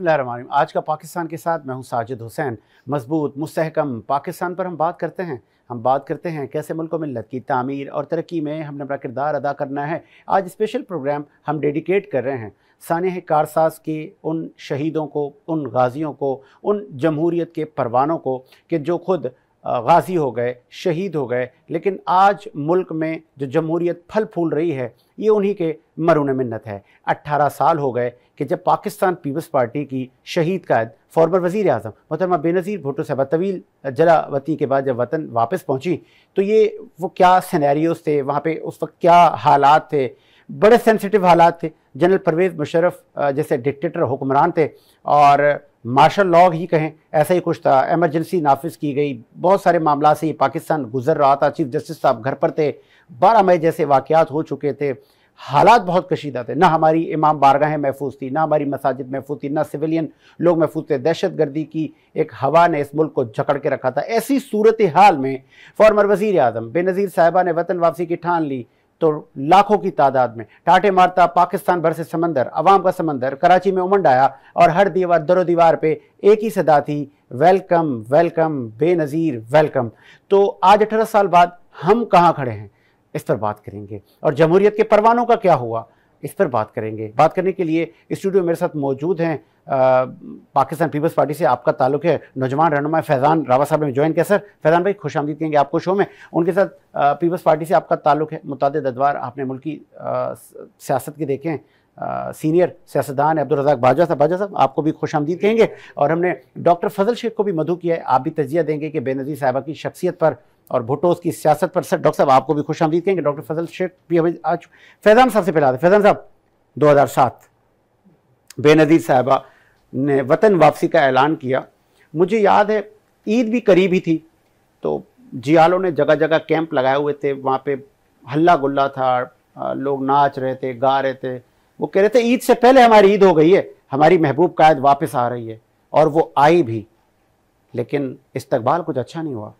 बिस्मिल्लाहिर्रहमानिर्रहीम। आज का पाकिस्तान के साथ मैं हूं साजिद हुसैन। मजबूत मुस्तहकम पाकिस्तान पर हम बात करते हैं। हम बात करते हैं कैसे मुल्क व मिल्लत की तामीर और तरक्की में हमने अपना किरदार अदा करना है। आज स्पेशल प्रोग्राम हम डेडिकेट कर रहे हैं सानिह कारसाज के उन शहीदों को, उन गाजियों को, उन जमहूरियत के परवानों को कि जो खुद गाजी हो गए, शहीद हो गए, लेकिन आज मुल्क में जो जमहूरियत फल फूल रही है ये उन्हीं के मरून मिन्नत है। 18 साल हो गए कि जब पाकिस्तान पीपल्स पार्टी की शहीद कायद फॉर्मर वज़ीर आज़म मोहतरमा बेनज़ीर भुट्टो साहबा तवील जलावती के बाद जब वतन वापस पहुँची तो ये वो क्या सिनेरियोस थे वहाँ पे, उस वक्त क्या हालात थे। बड़े सेंसिटिव हालात थे। जनरल परवेज़ मुशर्रफ जैसे डिक्टेटर हुक्मरान थे और मार्शल लॉ ही कहें, ऐसा ही कुछ था। एमरजेंसी नाफिज की गई, बहुत सारे मामला से ये पाकिस्तान गुजर रहा था। चीफ जस्टिस साहब घर पर थे, 12 मई जैसे वाक़यात हो चुके थे। हालात बहुत कशीदा थे। ना हमारी इमाम बारगाहें महफूज थी, ना हमारी मसाजिद महफूज थी, ना सिविलियन लोग महफूज थे। दहशत गर्दी की एक हवा ने इस मुल्क को जकड़ के रखा था। ऐसी सूरत हाल में फॉर्मर वज़ीर आज़म बेनज़ीर साहिबा ने वतन वापसी की ठान ली तो लाखों की तादाद में टाटे मारता पाकिस्तान भर से समंदर, अवाम का समंदर कराची में उमंड आया और हर दीवार दरो दीवार पे एक ही सदा थी, वेलकम वेलकम बेनज़ीर वेलकम। तो आज 18 साल बाद हम कहाँ खड़े हैं इस पर बात करेंगे और जमहूरियत के परवानों का क्या हुआ इस पर बात करेंगे। बात करने के लिए स्टूडियो मेरे साथ मौजूद हैं पाकिस्तान पीपल्स पार्टी से आपका ताल्लुक है नौजवान रहनुमा फैज़ान रावत साहब ने ज्वाइन किया। सर फैज़ान भाई खुश आमदीद कहेंगे आपको शो में। उनके साथ पीपल्स पार्टी से आपका ताल्लुक है, मुतादिद अदवार आपने मुल्क की सियासत के देखे हैं, सीनियर सियासतदान है अब्दुल रज़ाक बाजा साहब आपको भी खुश आमदीद कहेंगे। और हमने डॉक्टर फजल शेख को भी मधु किया है, आप भी तजिया देंगे कि बेनज़ीर साहिबा की शख्सियत पर और भुट्टो की सियासत पर। सर डॉक्टर साहब आपको भी खुश आमदीद कहेंगे। डॉक्टर फजल शेख भी हमें आज फैज़ान साहब से पहला था। फैज़ान साहब 2007 बेनज़ीर साहिबा ने वतन वापसी का ऐलान किया। मुझे याद है ईद भी करीब ही थी तो जियालों ने जगह जगह कैंप लगाए हुए थे, वहाँ पे हल्ला गुल्ला था, लोग नाच रहे थे, गा रहे थे। वो कह रहे थे ईद से पहले हमारी ईद हो गई है, हमारी महबूब कायद वापस आ रही है। और वो आई भी, लेकिन इस्तकबाल कुछ अच्छा नहीं हुआ।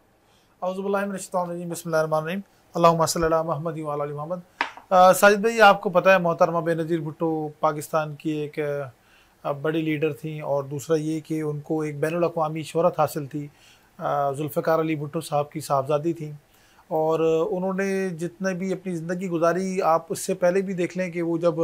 साजिद भाई आपको पता है मोहतरमा बेनज़ीर भुट्टो पाकिस्तान की एक बड़ी लीडर थी और दूसरा ये कि उनको एक बैनुल अक़वामी शोहरत हासिल थी। जुल्फ़िकार अली भुट्टो साहब की साहबजादी थी और उन्होंने जितने भी अपनी ज़िंदगी गुजारी, आप उससे पहले भी देख लें कि वो जब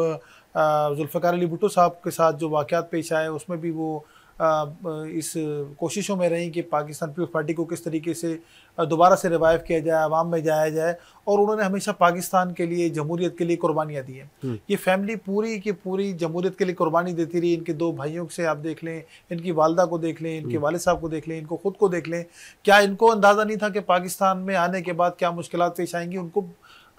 जुल्फ़िकार अली भुट्टो साहब के साथ जो वाक़यात पेश आए उसमें भी वो इस कोशिशों में रही कि पाकिस्तान पीपल्स पार्टी को किस तरीके से दोबारा से रिवाइव किया जाए, आवाम में जाया जाए। और उन्होंने हमेशा पाकिस्तान के लिए, जमहूरियत के लिए कुर्बानियाँ दी हैं। ये फैमिली पूरी की पूरी जमहूरियत के लिए कुर्बानी देती रही। इनके 2 भाइयों से आप देख लें, इनकी वालदा को देख लें, इनके वालिद साहब को देख लें, इनको खुद को देख लें। क्या इनको अंदाज़ा नहीं था कि पाकिस्तान में आने के बाद क्या मुश्किलात पेश आएंगी? उनको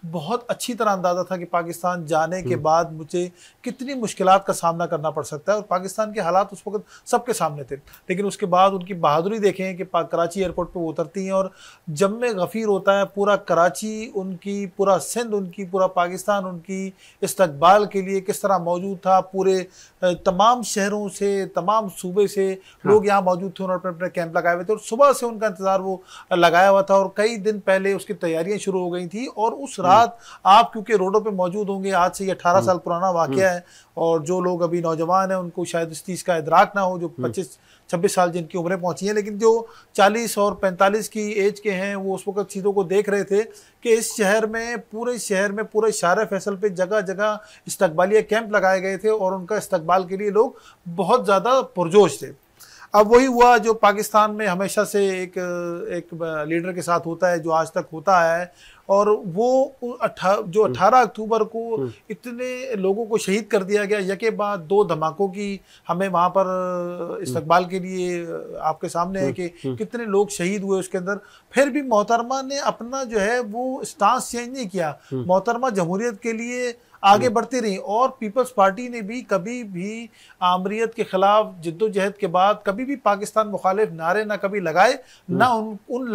बहुत अच्छी तरह अंदाज़ा था कि पाकिस्तान जाने के बाद मुझे कितनी मुश्किलात का सामना करना पड़ सकता है। और पाकिस्तान के हालात उस वक्त सबके सामने थे, लेकिन उसके बाद उनकी बहादुरी देखें कि कराची एयरपोर्ट पे वो उतरती हैं और जब में गफ़ीर होता है पूरा कराची उनकी, पूरा सिंध उनकी, पूरा पाकिस्तान उनकी इस्तकबाल के लिए किस तरह मौजूद था। पूरे तमाम शहरों से, तमाम सूबे से लोग यहाँ मौजूद थे, उन्होंने अपने कैंप लगाए हुए थे और सुबह से उनका इंतज़ार वो लगाया हुआ था और कई दिन पहले उसकी तैयारियाँ शुरू हो गई थी। और उस रात आप क्योंकि रोडों पे मौजूद होंगे, आज से ये 18 साल पुराना वाकया है और जो लोग अभी नौजवान हैं उनको शायद इस चीज़ का इदराक ना हो, जो 25-26 साल जिनकी उम्रें पहुंची हैं, लेकिन जो 40 और 45 की एज के हैं वो उस वक्त चीज़ों को देख रहे थे कि इस शहर में, पूरे शहर में, पूरे शार फैसल पे जगह जगह इस्तकबालिया कैंप लगाए गए थे और उनका इस्तकबाल के लिए लोग बहुत ज़्यादा पुरजोश थे। अब वही हुआ जो पाकिस्तान में हमेशा से एक लीडर के साथ होता है, जो आज तक होता है। और वो जो 18 अक्टूबर को इतने लोगों को शहीद कर दिया गया, यके बाद 2 धमाकों की हमें वहाँ पर इस्तकबाल के लिए आपके सामने है कि कितने लोग शहीद हुए उसके अंदर। फिर भी मोहतरमा ने अपना जो है वो स्टांस चेंज नहीं किया। मोहतरमा जमहूरियत के लिए आगे बढ़ती रही और पीपल्स पार्टी ने भी कभी भी आमरीत के खिलाफ जिद्दोजहद के बाद कभी भी पाकिस्तान मुखालिफ नारे ना कभी लगाए, ना उन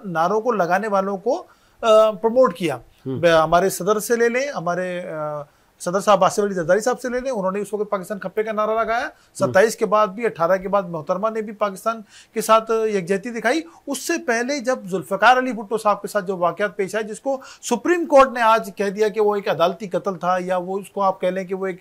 नारों को लगाने वालों को प्रमोट किया। हमारे सदर से ले लें, हमारे सदर साहब आसिफ अली जरदारी साहब से ले लें, उन्होंने उस वक्त पाकिस्तान खप्पे का नारा लगाया। 27 के बाद भी, 18 के बाद मोहतरमा ने भी पाकिस्तान के साथ यकजहती दिखाई। उससे पहले जब जुल्फ़िकार अली भुट्टो साहब के साथ जो वाक़यात पेश आए, जिसको सुप्रीम कोर्ट ने आज कह दिया कि वो एक अदालती कत्ल था, या वो उसको आप कह लें कि वो एक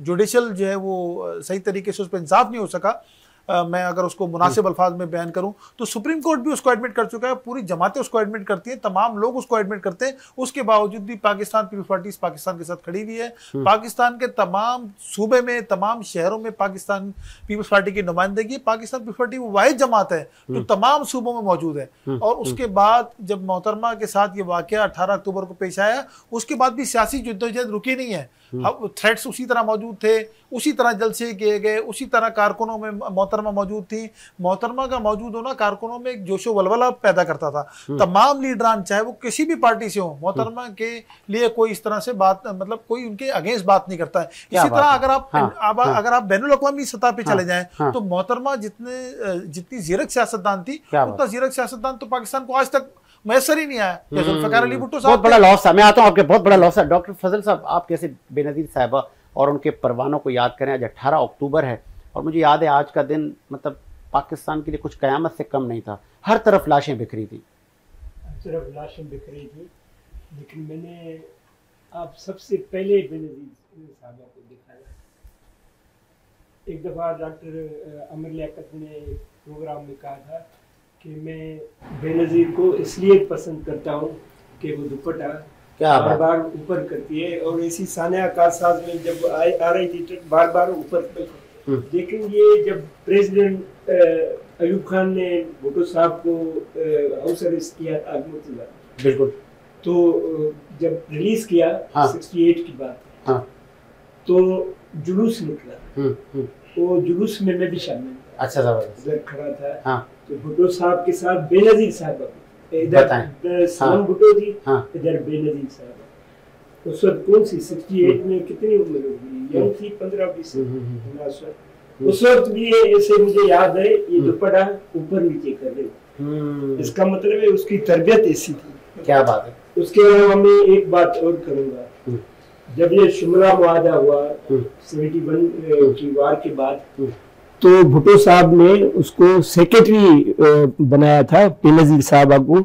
जुडिशल जो है वो सही तरीके से उस पर इंसाफ नहीं हो सका, मैं अगर उसको मुनासिब अल्फाज में बयान करूं, तो सुप्रीम कोर्ट भी उसको एडमिट कर चुका है, पूरी जमातें उसको एडमिट करती हैं, तमाम लोग उसको एडमिट करते हैं। उसके बावजूद भी पाकिस्तान पीपल्स पार्टी पाकिस्तान के साथ खड़ी हुई है। पाकिस्तान के तमाम सूबे में, तमाम शहरों में पाकिस्तान पीपल्स पार्टी की नुमाइंदगी। पाकिस्तान पीपल्स पार्टी वो वाहिद जमात है जो तमाम सूबों में मौजूद है। और उसके बाद जब मोहतरमा के साथ ये वाक़या 18 अक्टूबर को पेश आया, उसके बाद भी सियासी जद्दोजहद रुकी नहीं है। थ्रेट्स उसी तरह मौजूद थे, उसी तरह जलसे किए गए, उसी तरह कारकुनों में मोहतरमा मौजूद थी। मोहतरमा का मौजूद होना कारकुनों में एक जोशो वलवला पैदा करता था। तमाम लीडरान, चाहे वो किसी भी पार्टी से हो, मोहतरमा के लिए कोई इस तरह से बात, मतलब कोई उनके अगेंस्ट बात नहीं करता है। इसी तरह अगर आप बैनुल अक़वामी सतह पे चले जाएं, तो मोहतरमा जितनी ज़ीरक सियासतदान थी, उतना ज़ीरक सियासतदान तो पाकिस्तान को आज तक मैसर ही नहीं आया। जुल्फ़िकार अली भुट्टो साहब बहुत बड़ा लॉस है। मैं आता हूँ आपके, बहुत बड़ा लॉस है। डॉक्टर फजल साहब, आप कैसे बेनज़ीर साहिबा और उनके परवानों को याद करें? आज 18 अक्टूबर है और मुझे याद है आज का दिन मतलब पाकिस्तान के लिए कुछ क़यामत से कम नहीं था। हर तरफ लाशें बिखरी थी, हर तरफ लाशें बिखरी थी। लेकिन मैंने आप सबसे पहले बेनज़ीर साहिबा को दिखाया। एक दफ़ा डॉक्टर अमर लियाकत ने प्रोग्राम में कहा था कि मैं बेनज़ीर को इसलिए पसंद करता हूँ कि वो दुपट्टा बार बार ऊपर करती है, और इसी सानिया कारसाज में जब आ रही थी तो बार बार ऊपर। लेकिन ये जब प्रेसिडेंट अयूब खान ने भुट्टो साहब को हाउस अरेस्ट किया था, बिल्कुल, तो जब रिलीज किया 68 की बात, तो जुलूस निकला। वो जुलूस में मैं भी शामिल था। अच्छा, उधर खड़ा था। तो भुट्टो साहब के साथ बेनज़ीर साहब, इधर सनम भुट्टो जी, इधर बेनज़ीर साहब। उस वक्त कौन सी 68 में कितनी उम्र होगी? यंग थी, 15-20। उस वक्त भी ऐसे मुझे याद है, ये दुपट्टा ऊपर नीचे कर रहे। इसका मतलब है उसकी तरबियत ऐसी थी। क्या बात है। उसके अलावा मैं एक बात और करूँगा, जब ये शिमला मुआहदा हुआ 71 की वार के बाद, तो भुट्टो साहब ने उसको सेक्रेटरी बनाया था बेनज़ीर साहबा को।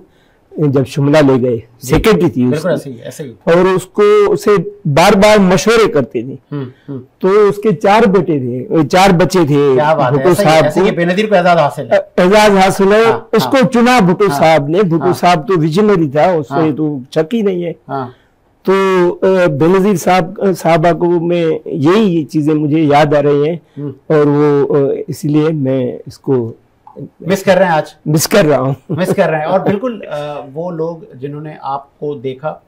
जब शिमला ले गए, सेक्रेटरी थी ऐसे ही। और उसको उसे बार बार मशवरे करते थे। तो उसके 4 बेटे थे, 4 बच्चे थे। भुट्टो साहब को बेनज़ीर को एजाज हासिल है। उसको चुना भुट्टो साहब ने। भुट्टो साहब तो विजनरी था, उससे तो शक ही नहीं है। तो बेनज़ीर साहबा को मैं यही चीज़ें मुझे याद आ रही हैं, और वो इसलिए मैं इसको मिस कर रहे हैं, आज मिस कर रहा हूँ, मिस कर रहे हैं। और बिल्कुल वो लोग जिन्होंने आपको देखा,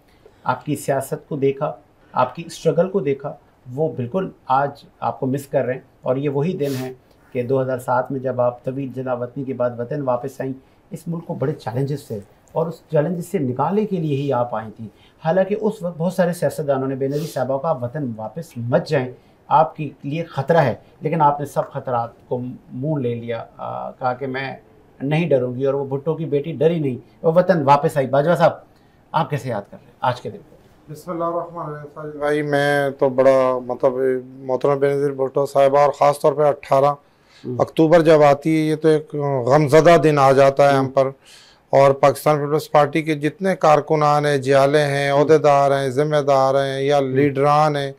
आपकी सियासत को देखा, आपकी स्ट्रगल को देखा, वो बिल्कुल आज आपको मिस कर रहे हैं। और ये वही दिन है कि 2007 में जब आप तवील जनावतनी के बाद वतन वापस आई, इस मुल्क को बड़े चैलेंजेस थे और उस चैलेंजेस से निकालने के लिए ही आप आई थी। हालांकि उस वक्त बहुत सारे सियासतदानों ने बेनज़ीर साहिबा का वतन वापस मत जाएं, आपके लिए ख़तरा है, लेकिन आपने सब ख़तरात को मुँह ले लिया, कहा कि मैं नहीं डरूंगी। और वो भुट्टो की बेटी डरी नहीं, वो वतन वापस आई। बाजवा साहब, आप कैसे याद कर रहे हैं आज के दिन को? बिस्मिल्लाहिर्रहमानिर्रहीम भाई, मैं तो बड़ा मतलब मोहतरमा बेनज़ीर भुट्टो साहिबा, और ख़ास तौर पे 18 अक्टूबर जब आती है, ये तो एक गमज़दा दिन आ जाता है हम पर। और पाकिस्तान पीपल्स पार्टी के जितने कारकुनान हैं, जियाले हैं, अहदेदार हैं, ज़िम्मेदार हैं, या लीडरान हैं,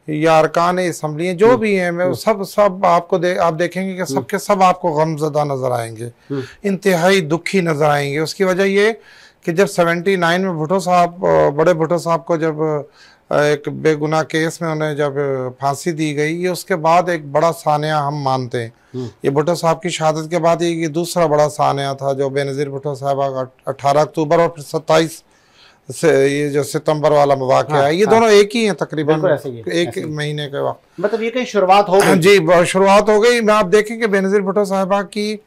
या अरकान असम्बली हैं, जो भी हैं, मैं सब आपको आप देखेंगे कि सबके सब आपको गमज़दा नज़र आएंगे, इंतहाई दुखी नज़र आएंगे। उसकी वजह ये कि जब 79 में भुट्टो साहब, बड़े भुट्टो साहब को जब एक बेगुनाह केस में उन्हें जब फांसी दी गई, ये उसके बाद एक बड़ा सानिया हम मानते हैं। ये भुट्टो साहब की शहादत के बाद ये दूसरा बड़ा सानिया था जो बेनज़ीर भुट्टो साहबा का 18 अक्टूबर और फिर 27 से ये जो सितंबर वाला वाक़या है, ये दोनों एक ही हैं तकरीबन, एक महीने के वक्त। मतलब ये कहीं शुरुआत हो गई? जी, शुरुआत हो गई। मैं आप देखें कि बेनज़ीर भुट्टो साहिबा की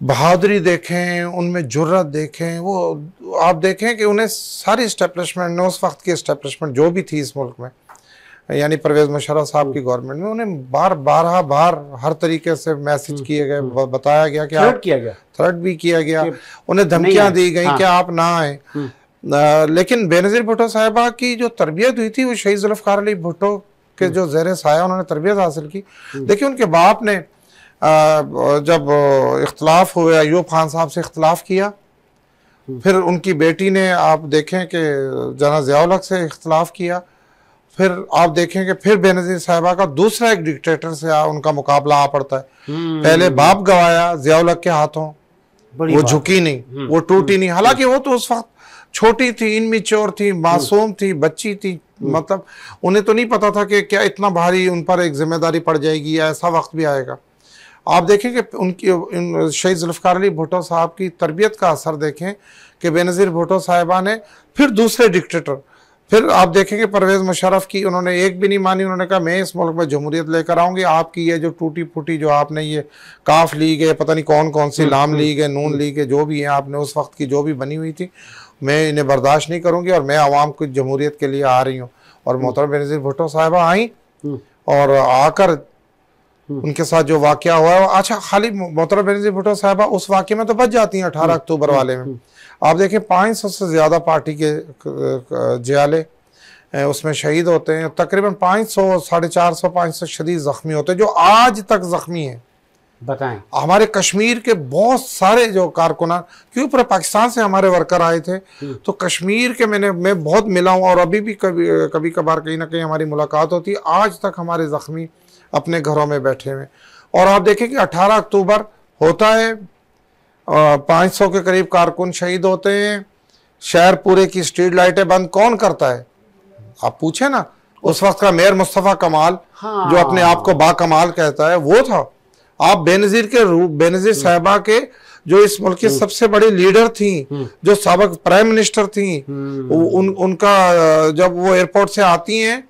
बहादुरी देखें, उनमें जुर्रत देखें, वो आप देखें कि उन्हें सारी इस्टेब्लिशमेंट ने, उस वक्त की इस्टेब्लिशमेंट जो भी थी इस मुल्क में, यानी परवेज़ मुशर्रफ साहब की गवर्नमेंट में, उन्हें बार हर तरीके से मैसेज किए गए, बताया गया कि थ्रेट किया गया, थ्रेट भी किया गया, उन्हें धमकियां दी गई कि आप ना आए। लेकिन बेनज़ीर भुट्टो साहिबा की जो तरबियत हुई थी वो शहीद ज़ुल्फ़िकार अली भुट्टो के जो ज़ेर साया उन्होंने तरबियत हासिल की। देखिए उनके बाप ने जब इख्तलाफ हुए, अयूब खान साहब से इख्तलाफ किया, फिर उनकी बेटी ने आप देखें कि जना ज़िया-उल हक से इख्तलाफ किया, फिर आप देखें कि फिर बेनज़ीर साहिबा का दूसरा एक डिक्टेटर से उनका मुकाबला आ पड़ता है। पहले बाप गवाया ज़िया-उल हक के हाथों, वो झुकी नहीं, वो टूटी नहीं। हालांकि वो तो उस वक्त छोटी थी, इनमेच्योर थी, मासूम थी, बच्ची थी, मतलब उन्हें तो नहीं पता था कि क्या इतना भारी उन पर एक जिम्मेदारी पड़ जाएगी या ऐसा वक्त भी आएगा। आप देखें कि उनकी शहीद ज़ुल्फ़िकार अली भुट्टो साहब की तरबियत का असर देखें कि बेनज़ीर भुट्टो साहिबा ने फिर दूसरे डिक्टेटर, फिर आप देखेंगे परवेज़ मुशर्रफ की उन्होंने एक भी नहीं मानी। उन्होंने कहा मैं इस मुल्क में जमहूरियत लेकर आऊँगी, आपकी ये जो टूटी फूटी जो आपने ये काफ लीग है, पता नहीं कौन कौन सी लाम लीग है, नून लीग है, जो भी है आपने उस वक्त की जो भी बनी हुई थी, मैं इन्हें बर्दाश्त नहीं करूँगी और मैं आवाम को जमहूरियत के लिए आ रही हूँ। और मोहतरम बेनज़ीर भुट्टो साहिबा आई और आकर उनके साथ जो वाक़या हुआ है, अच्छा खाली मोहतरम बेनज़ीर भुट्टो साहिबा उस वाक़े में तो बच जाती हैं 18 अक्टूबर वाले में। आप देखें 500 से ज़्यादा पार्टी के जियाले उसमें शहीद होते हैं, तकरीबन 500, 450, 500 शदीद ज़ख्मी होते हैं जो आज तक ज़ख्मी हैं। बताएं। हमारे कश्मीर के बहुत सारे जो कारकुनान, क्योंकि पूरे पाकिस्तान से हमारे वर्कर आए थे, तो कश्मीर के मैं बहुत मिला हूँ और अभी भी कभी कभार कहीं ना कहीं हमारी मुलाकात होती है। आज तक हमारे ज़ख्मी अपने घरों में बैठे हुए। और आप देखें कि 18 अक्टूबर होता है, 500 के करीब कारकुन शहीद होते हैं, शहर पूरे की स्ट्रीट लाइटें बंद कौन करता है? आप पूछे ना, उस वक्त का मेयर मुस्तफ़ा कमाल, हाँ। जो अपने आप को बाकमाल कहता है, वो था। आप बेनज़ीर साहिबा के जो इस मुल्क की सबसे बड़ी लीडर थी, जो साबिक़ प्राइम मिनिस्टर थी, उनका जब वो एयरपोर्ट से आती हैं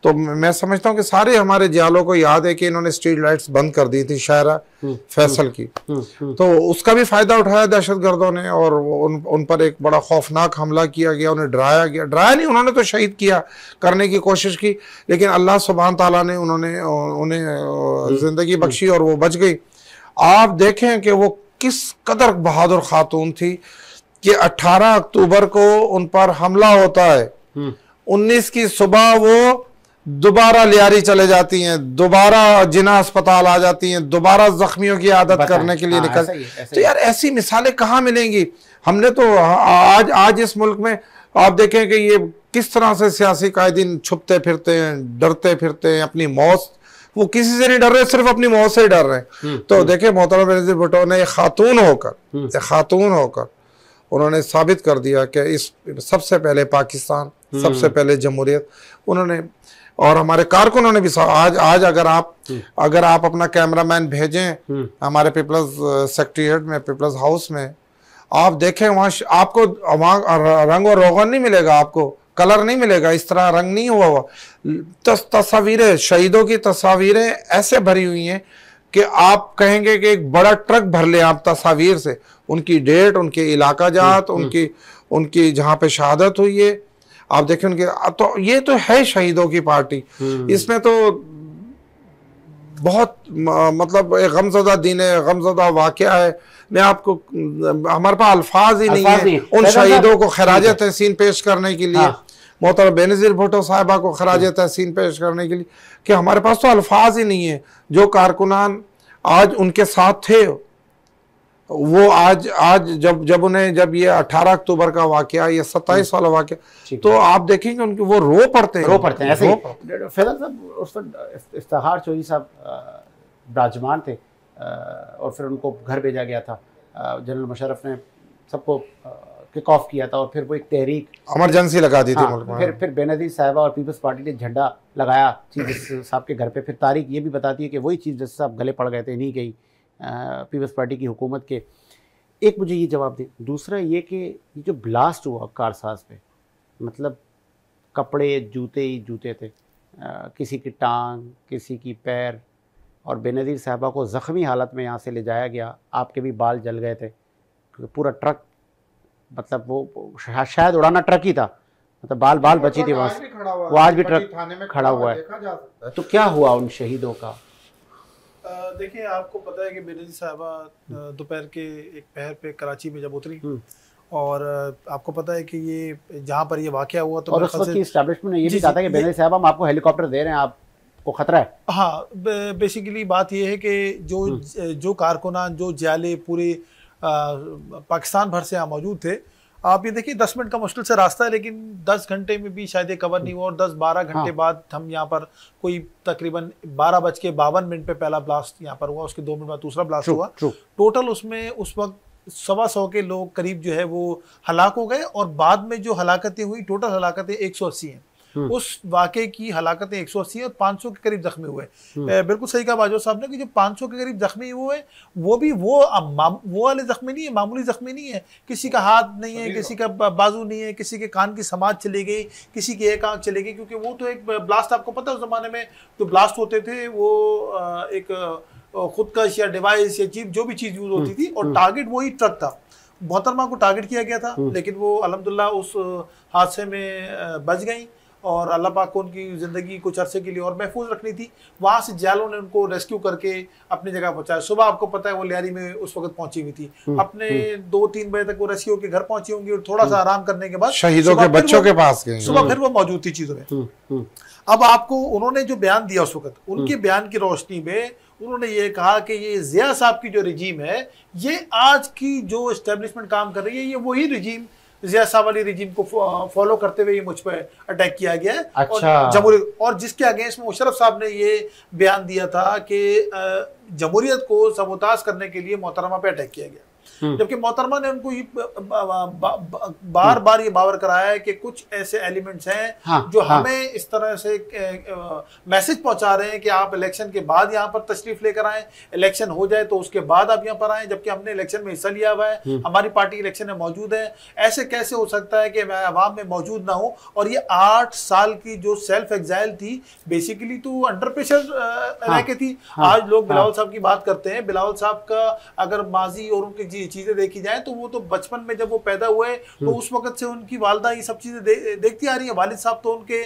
तो मैं समझता हूँ कि सारे हमारे जियालों को याद है कि इन्होंने स्ट्रीट लाइट्स बंद कर दी थी शायरा फैसल की। तो उसका भी फायदा उठाया दहशतगर्दों ने और उन पर एक बड़ा खौफनाक हमला किया गया, उन्हें डराया गया। डराया नहीं, उन्होंने तो शहीद किया करने की कोशिश की, लेकिन अल्लाह सुब्हान ताला ने उन्हें जिंदगी बख्शी और वो बच गई। आप देखें कि वो किस कदर बहादुर खातून थी कि 18 अक्टूबर को उन पर हमला होता है, 19 की सुबह वो दोबारा लियारी चले जाती हैं, दोबारा जिना अस्पताल आ जाती हैं, दोबारा जख्मियों की आदत करने के लिए निकल। तो यार ऐसी मिसालें कहाँ मिलेंगी? हमने तो आज इस मुल्क में आप देखें कि ये किस तरह से सियासी कायदीन छुपते फिरते हैं, डरते फिरते हैं, अपनी मौत, वो किसी से नहीं डर रहे, सिर्फ अपनी मौत से डर रहे हैं। तो देखें मोहतरम बेनज़ीर भुट्टो ने खातून होकर उन्होंने साबित कर दिया कि इस सबसे पहले पाकिस्तान, सबसे पहले जमहूरियत उन्होंने। और हमारे कारकुनों ने भी आज अगर आप अपना कैमरामैन भेजें हमारे पीपल्स सेक्रेटेरिएट में, पीपल्स हाउस में, आप देखें वहाँ आपको वहाँ रंग और रोगन नहीं मिलेगा, आपको कलर नहीं मिलेगा, इस तरह रंग नहीं हुआ। तस्वीरें, शहीदों की तस्वीरें ऐसे भरी हुई हैं कि आप कहेंगे कि एक बड़ा ट्रक भर ले आप तस्वीर से, उनकी डेट, उनके इलाका जात, उनकी जहाँ पे शहादत हुई है, आप देखें उनके। तो ये तो है शहीदों की पार्टी। इसमें तो बहुत मतलब एक गमज़दा दिन है, गमज़दा वाक़या है। मैं आपको, हमारे पास अल्फाज ही नहीं है उन शहीदों को खराज तहसीन पेश करने के लिए, मोहतरम बेनज़ीर भुट्टो साहिबा को खराज तहसीन पेश करने के लिए, कि हमारे पास तो अल्फाज ही नहीं है। जो कारकुनान आज उनके साथ थे, वो आज जब ये 18 अक्टूबर का वाकया, ये 27 वाला वाकया, तो आप देखेंगे उनके वो रो पड़ते हैं ऐसे ही। फैसल साहब उस वक्त इफ्तिखार चौधरी साहब विराजमान थे और फिर उनको घर भेजा गया था। जनरल मुशर्रफ ने सबको किक ऑफ किया था और फिर वो एक तहरीक इमरजेंसी लगा दी थी मुल्क में। फिर बेनज़ीर साहिबा और पीपल्स पार्टी ने झंडा लगाया चीफ जस्टिस साहब के घर पे। फिर तारीख ये भी बताती है कि वही चीफ जस्टिस साहब गले पड़ गए थे इन्हीं के ही पीपल्स पार्टी की हुकूमत के। एक मुझे ये जवाब दें, दूसरा ये कि ये जो ब्लास्ट हुआ कारसाज पे, मतलब कपड़े जूते ही जूते थे, किसी की टांग, किसी की पैर, और बेनज़ीर साहिबा को ज़ख्मी हालत में यहाँ से ले जाया गया। आपके भी बाल जल गए थे, पूरा ट्रक, मतलब वो शायद उड़ाना ट्रक ही था, मतलब बाल बची थी वहाँ से, वो आज भी ट्रक खड़ा हुआ है। तो क्या हुआ उन शहीदों का? देखिए आपको पता है कि बेनज़ीर साहिबा दोपहर के एक पहर पे कराची में जब उतरी और आपको पता है कि ये जहाँ पर ये वाक़या हुआ तो और उस वक्त की एस्टैब्लिशमेंट ने ये भी कहा था कि बेनज़ीर साहब हम आपको हेलीकॉप्टर दे रहे हैं, आपको खतरा है। हाँ, बेसिकली बात ये है कि जो कारकुनान, जो जाले पूरे पाकिस्तान भर से यहाँ मौजूद थे, आप ये देखिए 10 मिनट का मुश्किल से रास्ता है, लेकिन 10 घंटे में भी शायद ये कवर नहीं हुआ और 10-12 घंटे बाद हम यहाँ पर कोई तकरीबन 12:52 पे पहला ब्लास्ट यहाँ पर हुआ, उसके 2 मिनट बाद दूसरा ब्लास्ट हुआ। टोटल उसमें उस वक्त 125 के लोग करीब जो है वो हलाक हो गए और बाद में जो हलाकतें हुई, टोटल हलाकतें 180 हैं। उस वाक़े की हलाकतें 180 और 500 के करीब जख्मी हुए। बिल्कुल सही कहा बाजवा साहब ने कि जो 500 के करीब जख्मी हुए वो भी वो वाले जख्मी नहीं है, मामूली जख्मी नहीं है। किसी का हाथ नहीं है, किसी का बाजू नहीं है, किसी के कान की समाज चली गई, किसी की एक आंख चली गई, क्योंकि वो तो एक ब्लास्ट, आपको पता है उस जमाने में जो ब्लास्ट होते थे वो एक खुदकश या डिवाइस या चीज जो भी चीज़ यूज होती थी और टारगेट वही ट्रक था। मोहतरमा को टारगेट किया गया था, लेकिन वो अल्हम्दुलिल्लाह उस हादसे में बच गई और अल्लाह पाक को उनकी ज़िंदगी कुछ अरसे के लिए और महफूज रखनी थी। वहाँ से जालों ने उनको रेस्क्यू करके अपनी जगह पहुँचाया। सुबह आपको पता है वो लियारी में उस वक्त पहुंची हुई थी, अपने 2-3 बजे तक वो रेस्क्यू के घर पहुंची होंगी और थोड़ा सा आराम करने के बाद शहीदों के बच्चों के पास गए। सुबह फिर वो मौजूद थी चीज़ों में। अब आपको उन्होंने जो बयान दिया उस वक्त, उनके बयान की रोशनी में उन्होंने ये कहा कि ये ज़िया साहब की जो रिजीम है, ये आज की जो एस्टेब्लिशमेंट काम कर रही है, ये वही रिजीम ज़िया साहब वाली रिजीम को फॉलो करते हुए ये मुझ पर अटैक किया गया है। अच्छा। और जिसके अगेंस्ट में मुशर्रफ साहब ने ये बयान दिया था कि जमहूरियत को सबोताज करने के लिए मोहतरमा पे अटैक किया गया, जबकि मोहतरमा ने उनको बार बार ये बावर कराया है कि कुछ ऐसे एलिमेंट्स हैं जो हमें इस तरह से मैसेज पहुंचा रहे हैं कि आप इलेक्शन के बाद यहाँ पर तशरीफ लेकर आएं, इलेक्शन हो जाए तो उसके बाद आप यहाँ पर आएं, जबकि हमने इलेक्शन में हिस्सा लिया हुआ है, हमारी पार्टी इलेक्शन में मौजूद है। ऐसे कैसे हो सकता है कि मैं अवाम में मौजूद ना हूँ? और ये 8 साल की जो सेल्फ एग्जाइल थी, बेसिकली तो अंडर प्रेशर रह के थी। आज लोग बिलावल साहब की बात करते हैं, बिलावल साहब का अगर माजी और उनकी चीजें देखी जाए तो वो तो बचपन में जब वो पैदा हुए तो उस वक्त से उनकी वालदा ये सब चीजें देखती आ रही है। वालिद साहब तो उनके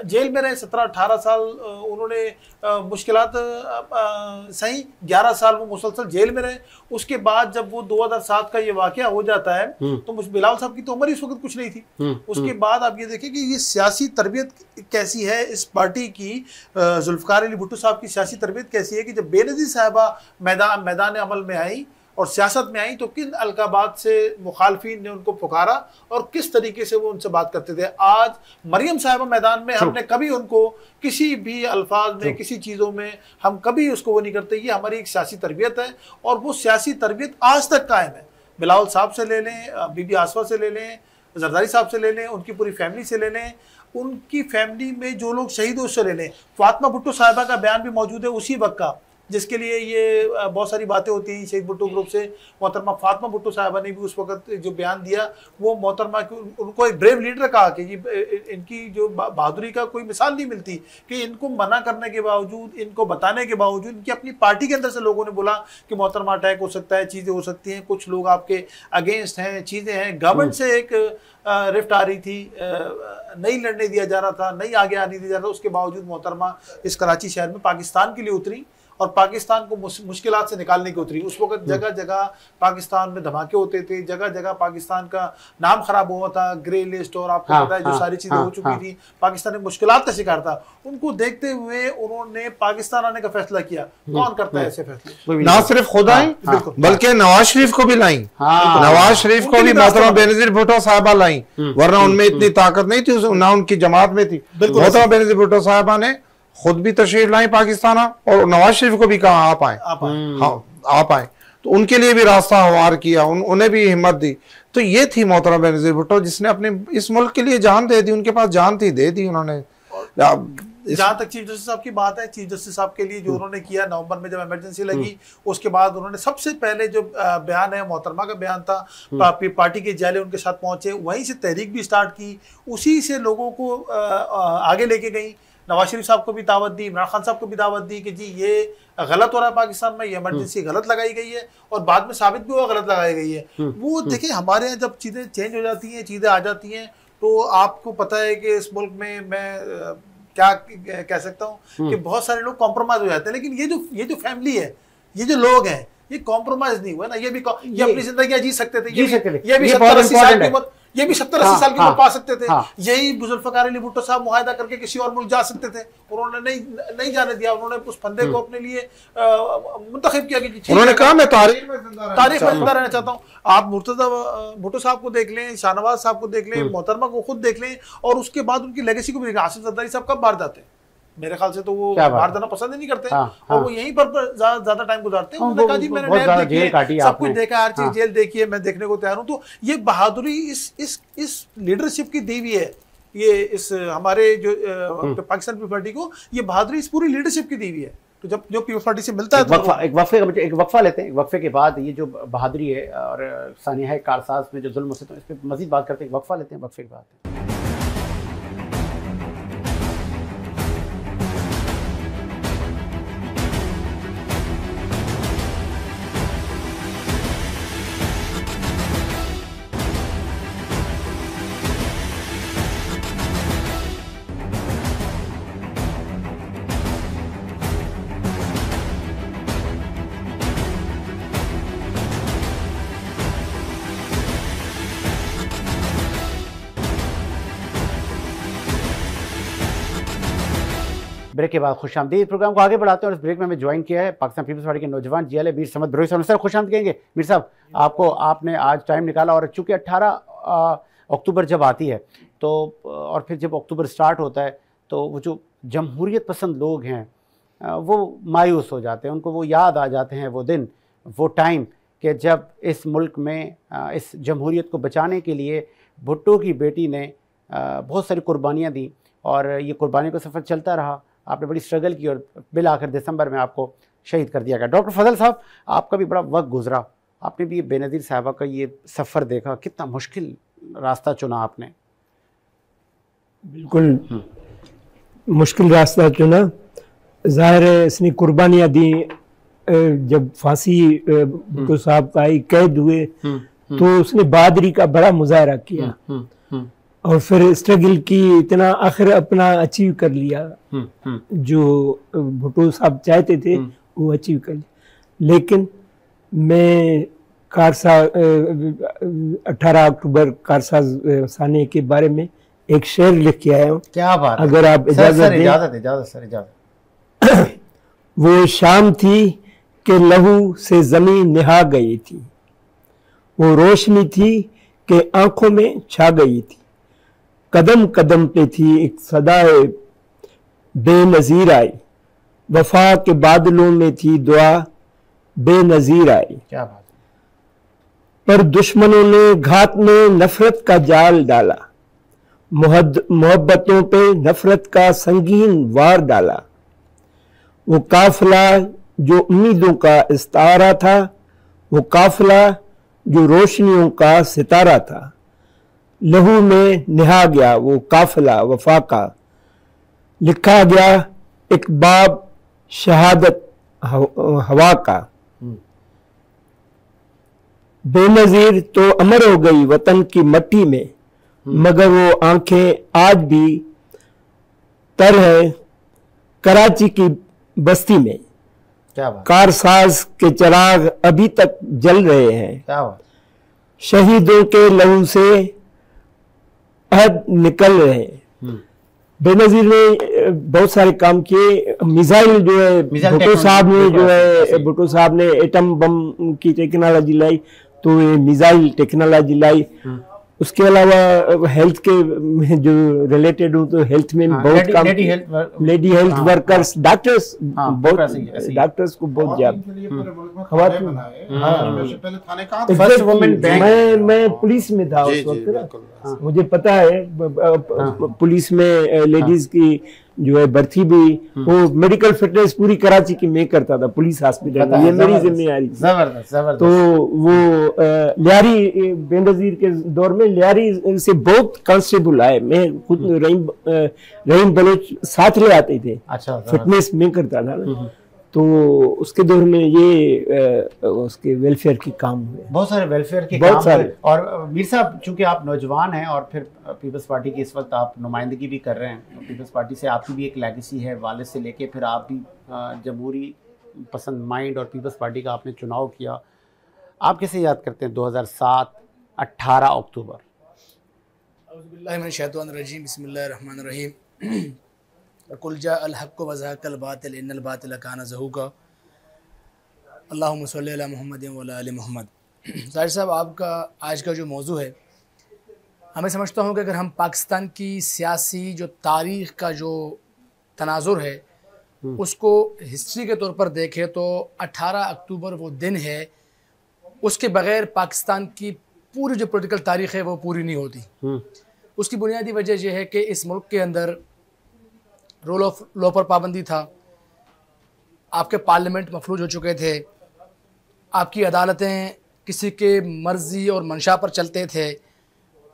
जेल में रहे 17-18 साल, उन्होंने मुश्किलात सही 11 साल वो मुसलसल जेल में रहे। उसके बाद जब वो 2007 का ये वाकया हो जाता है तो बिलावल साहब की तो उम्र इस वक्त कुछ नहीं थी। उसके बाद आप ये देखिए कि ये सियासी तरबियत कैसी है इस पार्टी की, जुल्फ़िकार अली भुट्टो साहब की सियासी तरबियत कैसी है कि जब बेनज़ीर साहिबा मैदान अमल में आई और सियासत में आई तो किन अलकाबात से मुखालफीन ने उनको पुकारा और किस तरीके से वो उनसे बात करते थे। आज मरियम साहिबा मैदान में हमने कभी उनको किसी भी अल्फाज में, किसी चीज़ों में हम कभी उसको वो नहीं करते। ये हमारी एक सियासी तरबियत है और वो सियासी तरबियत आज तक कायम है। बिलावल साहब से ले लें, बीबी आसफा से ले लें, जरदारी साहब से ले लें, उनकी पूरी फैमिली से ले लें, उनकी फैमिली में जो लोग शहीद उससे ले लें। फातिमा भुट्टो साहिबा का बयान भी मौजूद है उसी वक्त का, जिसके लिए ये बहुत सारी बातें होती हैं शहीद भुट्टो ग्रुप से। मोहतरमा फातिमा भुट्टो साहिबा ने भी उस वक्त जो बयान दिया वो मोहतरमा उनको एक ब्रेव लीडर कहा कि इनकी जो बहादुरी का कोई मिसाल नहीं मिलती कि इनको मना करने के बावजूद, इनको बताने के बावजूद, इनकी अपनी पार्टी के अंदर से लोगों ने बोला कि मोहतरमा अटैक हो सकता है, चीज़ें हो सकती हैं, कुछ लोग आपके अगेंस्ट हैं, चीज़ें हैं। गवर्नमेंट से एक रिफ्ट आ रही थी, नहीं लड़ने दिया जा रहा था, नहीं आगे आने दिया जा रहा था, उसके बावजूद मोहतरमा इस कराची शहर में पाकिस्तान के लिए उतरी और पाकिस्तान को मुश्किलात से निकालने की उतरी। उस वक्त जगह जगह पाकिस्तान में धमाके होते थे, जगह जगह पाकिस्तान का नाम खराब हुआ था, ग्रे लिस्ट और आपको पता है जो सारी चीजें हो चुकी थी, पाकिस्तान एक मुश्किलात का शिकार था। उनको देखते हुए उन्होंने पाकिस्तान आने का फैसला किया। कौन करता है ऐसे फैसले? ना सिर्फ खुद आई बल्कि नवाज शरीफ को भी लाई, नवाज शरीफ को भी मोहतरमा बेनज़ीर भुट्टो साहिबा लाई, वरना उनमें इतनी ताकत नहीं थी, ना उनकी जमात में थी। मोहतरमा बेनज़ीर भुट्टो साहिबा ने खुद भी तशरीफ लाई पाकिस्तान और नवाज शरीफ को भी कहा आप आए, आप आए, तो उनके लिए भी रास्ता हमवार किया, उन्हें भी हिम्मत दी। तो ये थी मोहतरमा बेनज़ीर भुट्टो जिसने अपने इस मुल्क के लिए जान दे दी, उनके पास जान थी, दे दी उन्होंने। जहाँ तक चीफ जस्टिस साहब की बात है, चीफ जस्टिस साहब के लिए जो उन्होंने किया नवंबर में जब इमरजेंसी लगी, उसके बाद उन्होंने सबसे पहले जो बयान है मोहतरमा का बयान था, पार्टी के जाले उनके साथ पहुंचे, वहीं से तहरीक भी स्टार्ट की, उसी से लोगों को आगे लेके गई। नवाज शरीफ साहब को भी दावत दी, इमरान खान साहब को भी दावत दी कि जी ये गलत हो रहा है पाकिस्तान में, ये इमरजेंसी गलत लगाई गई है और बाद में साबित भी हुआ गलत लगाई गई है। वो देखिए हमारे यहाँ जब चीज़ें चेंज हो जाती हैं, चीज़ें आ जाती हैं, तो आपको पता है कि इस मुल्क में मैं क्या कह सकता हूँ कि बहुत सारे लोग कॉम्प्रोमाइज हो जाते हैं। लेकिन ये जो फैमिली है, ये जो लोग हैं, ये कॉम्प्रोमाइज नहीं हुआ ना, ये अपनी जिंदगी जी सकते थे, ये भी बहुत 70-80 साल की important उम्र, ये भी 70-80 साल की हाँ, उम्र पा सकते थे। हाँ। यही जुल्फ़िकार अली भुट्टो साहब मुआहदा करके किसी और मुल्क जा सकते थे, उन्होंने नहीं जाने दिया। उन्होंने उस फंदे को अपने लिए मुंतखब किया कि उन्होंने कहा मैं तारीख में जिंदा रहना चाहता हूँ। आप मुर्तज़ा भुट्टो साहब को देख लें, शाहनवाज साहब को देख लें, मोहतरमा को खुद देख लें, और उसके बाद उनकी लेगेसी को भी देखें। आसिफ ज़रदारी साहब कब बाहर जाते हैं? मेरे ख्याल से तो वो बाहर जाना पसंद ही नहीं करते, और वो यहीं पर ज्यादा टाइम गुजारते हैं। उन्होंने कहा जी मैंने नैब देखी है, सब कुछ देखा, हर चीज जेल देखी है, मैं देखने को तैयार हूँ। तो ये बहादुरी इस लीडरशिप की दी हुई है, ये इस हमारे जो पाकिस्तान पीपल्स पार्टी को, ये बहादुरी इस पूरी लीडरशिप की दी हुई है। तो जब जो पीपल्स पार्टी से मिलता है एक वक्फा लेते हैं। एक वक्फे के बाद ये जो बहादुरी है और सानिया कारसाज में जो जुल्म होते हैं, इस पर मजीद बात करते हैं। वक्फा लेते हैं, वक्फे के बाद। ब्रेक के बाद खुशामदीद। प्रोग्राम को आगे बढ़ाते हैं और इस ब्रेक में हमें ज्वाइन किया है पाकिस्तान पीपल्स पार्टी के नौजवान जीएलए मीर समद बरोई साहब। सर खुशामदीद कहेंगे। मीर साहब, आपने आज टाइम निकाला, और चूँकि 18 अक्टूबर जब आती है तो, और फिर जब अक्टूबर स्टार्ट होता है तो वो जो जमहूरियत पसंद लोग हैं वो मायूस हो जाते हैं, उनको वो याद आ जाते हैं वो दिन, वो टाइम कि जब इस मुल्क में इस जमहूरियत को बचाने के लिए भुट्टो की बेटी ने बहुत सारी कुर्बानियाँ दी, और ये कुर्बानी का सफ़र चलता रहा। आपने बड़ी स्ट्रगल की और बिल आखिर दिसंबर में आपको शहीद कर दिया गया। डॉक्टर फजल साहब, आपका भी बड़ा वक्त गुजरा, आपने भी बेनज़ीर साहबा का ये सफ़र देखा, कितना मुश्किल रास्ता चुना आपने? बिल्कुल मुश्किल रास्ता चुना। ज़ाहिर है इसने कुर्बानियाँ दी। जब फांसी भुट्टो साहब का आई, कैद हुए, तो उसने बहादुरी का बड़ा मुजाहरा किया और फिर स्ट्रगल की, इतना आखिर अपना अचीव कर लिया। जो भुट्टो साहब चाहते थे वो अचीव कर लिया। लेकिन मैं 18 अक्टूबर कारसाज साने के बारे में एक शेर लिख के आया हूँ। क्या बात, अगर आप इजाजत। वो शाम थी कि लहू से जमीन निहा गई थी, वो रोशनी थी कि आंखों में छा गई थी, कदम कदम पे थी एक सदाए बेनजीर आई, वफा के बादलों में थी दुआ बेनजीर आई। क्या बात। पर दुश्मनों ने घात में नफरत का जाल डाला, मोहब्बतों पे नफरत का संगीन वार डाला। वो काफिला जो उम्मीदों का इस्तारा था, वो काफिला जो रोशनियों का सितारा था, लहू में निहा गया वो काफिला वफा का। लिखा गया एक बाब शहादत हवा का। बेनजीर तो अमर हो गई वतन की मट्टी में, मगर वो आंखें आज भी तर है कराची की बस्ती में। क्या बात। कारसाज के चिराग अभी तक जल रहे हैं, क्या बात। शहीदों के लहू से अहद निकल रहे हैं। बेनजीर ने बहुत सारे काम किए। मिसाइल जो है भुट्टो साहब ने एटम बम की टेक्नोलॉजी लाई, तो ये मिसाइल टेक्नोलॉजी लाई। उसके अलावा हेल्थ के जो रिलेटेड हो, तो हेल्थ में बहुत काम, lady health workers, doctors, doctors को बहुत ज्यादा। मैं पुलिस में था उस वक्त, मुझे पता है पुलिस में लेडीज की जो है भर्ती भी, वो मेडिकल फिटनेस पूरी कराची की मैं करता था पुलिस हॉस्पिटल में, ये मेरी जिम्मेदारी। जबरदस्त। तो वो लियारी बेनजीर के दौर में लियारी से बहुत कांस्टेबल आए, मैं खुद रहीम बलोच साथ ले आते थे। अच्छा, फिटनेस में करता था ना, तो उसके दौर में ये उसके वेलफेयर के काम हुए, बहुत सारे वेलफेयर के बहुत काम सारे। हुए। और मीर साहब, चूंकि आप नौजवान हैं और फिर पीपल्स पार्टी की इस वक्त आप नुमाइंदगी भी कर रहे हैं, पीपल्स पार्टी से आपकी भी एक लेगेसी है, वालिद से लेके फिर आप भी जमहूरी पसंद माइंड और पीपल्स पार्टी का आपने चुनाव किया, आप कैसे याद करते हैं 2007 18 अक्टूबर? औज़ुबिल्लाहिमिनश्शैतानिर्रजीम, बिस्मिल्लाहिर्रहमानिर्रहीम। कुल जाअल हक़्क़ु व ज़हक़ल बातिल इन्नल बातिल काना ज़हूक़ा। अल्लाहुम्मा सल्लि अला मुहम्मदिन व अला आलि मुहम्मद। ज़ाहिर साहब, आपका आज का जो मौजू है, हमें समझता हूँ कि अगर हम पाकिस्तान की सियासी जो तारीख़ का जो तनाज़ुर है उसको हिस्ट्री के तौर पर देखें तो 18 अक्टूबर वो दिन है, उसके बग़ैर पाकिस्तान की पूरी जो पॉलिटिकल तारीख़ है वो पूरी नहीं होती। उसकी बुनियादी वजह यह है कि इस मुल्क के अंदर रूल ऑफ लॉ पर पाबंदी था, आपके पार्लियामेंट मफलूज हो चुके थे, आपकी अदालतें किसी के मर्ज़ी और मंशा पर चलते थे,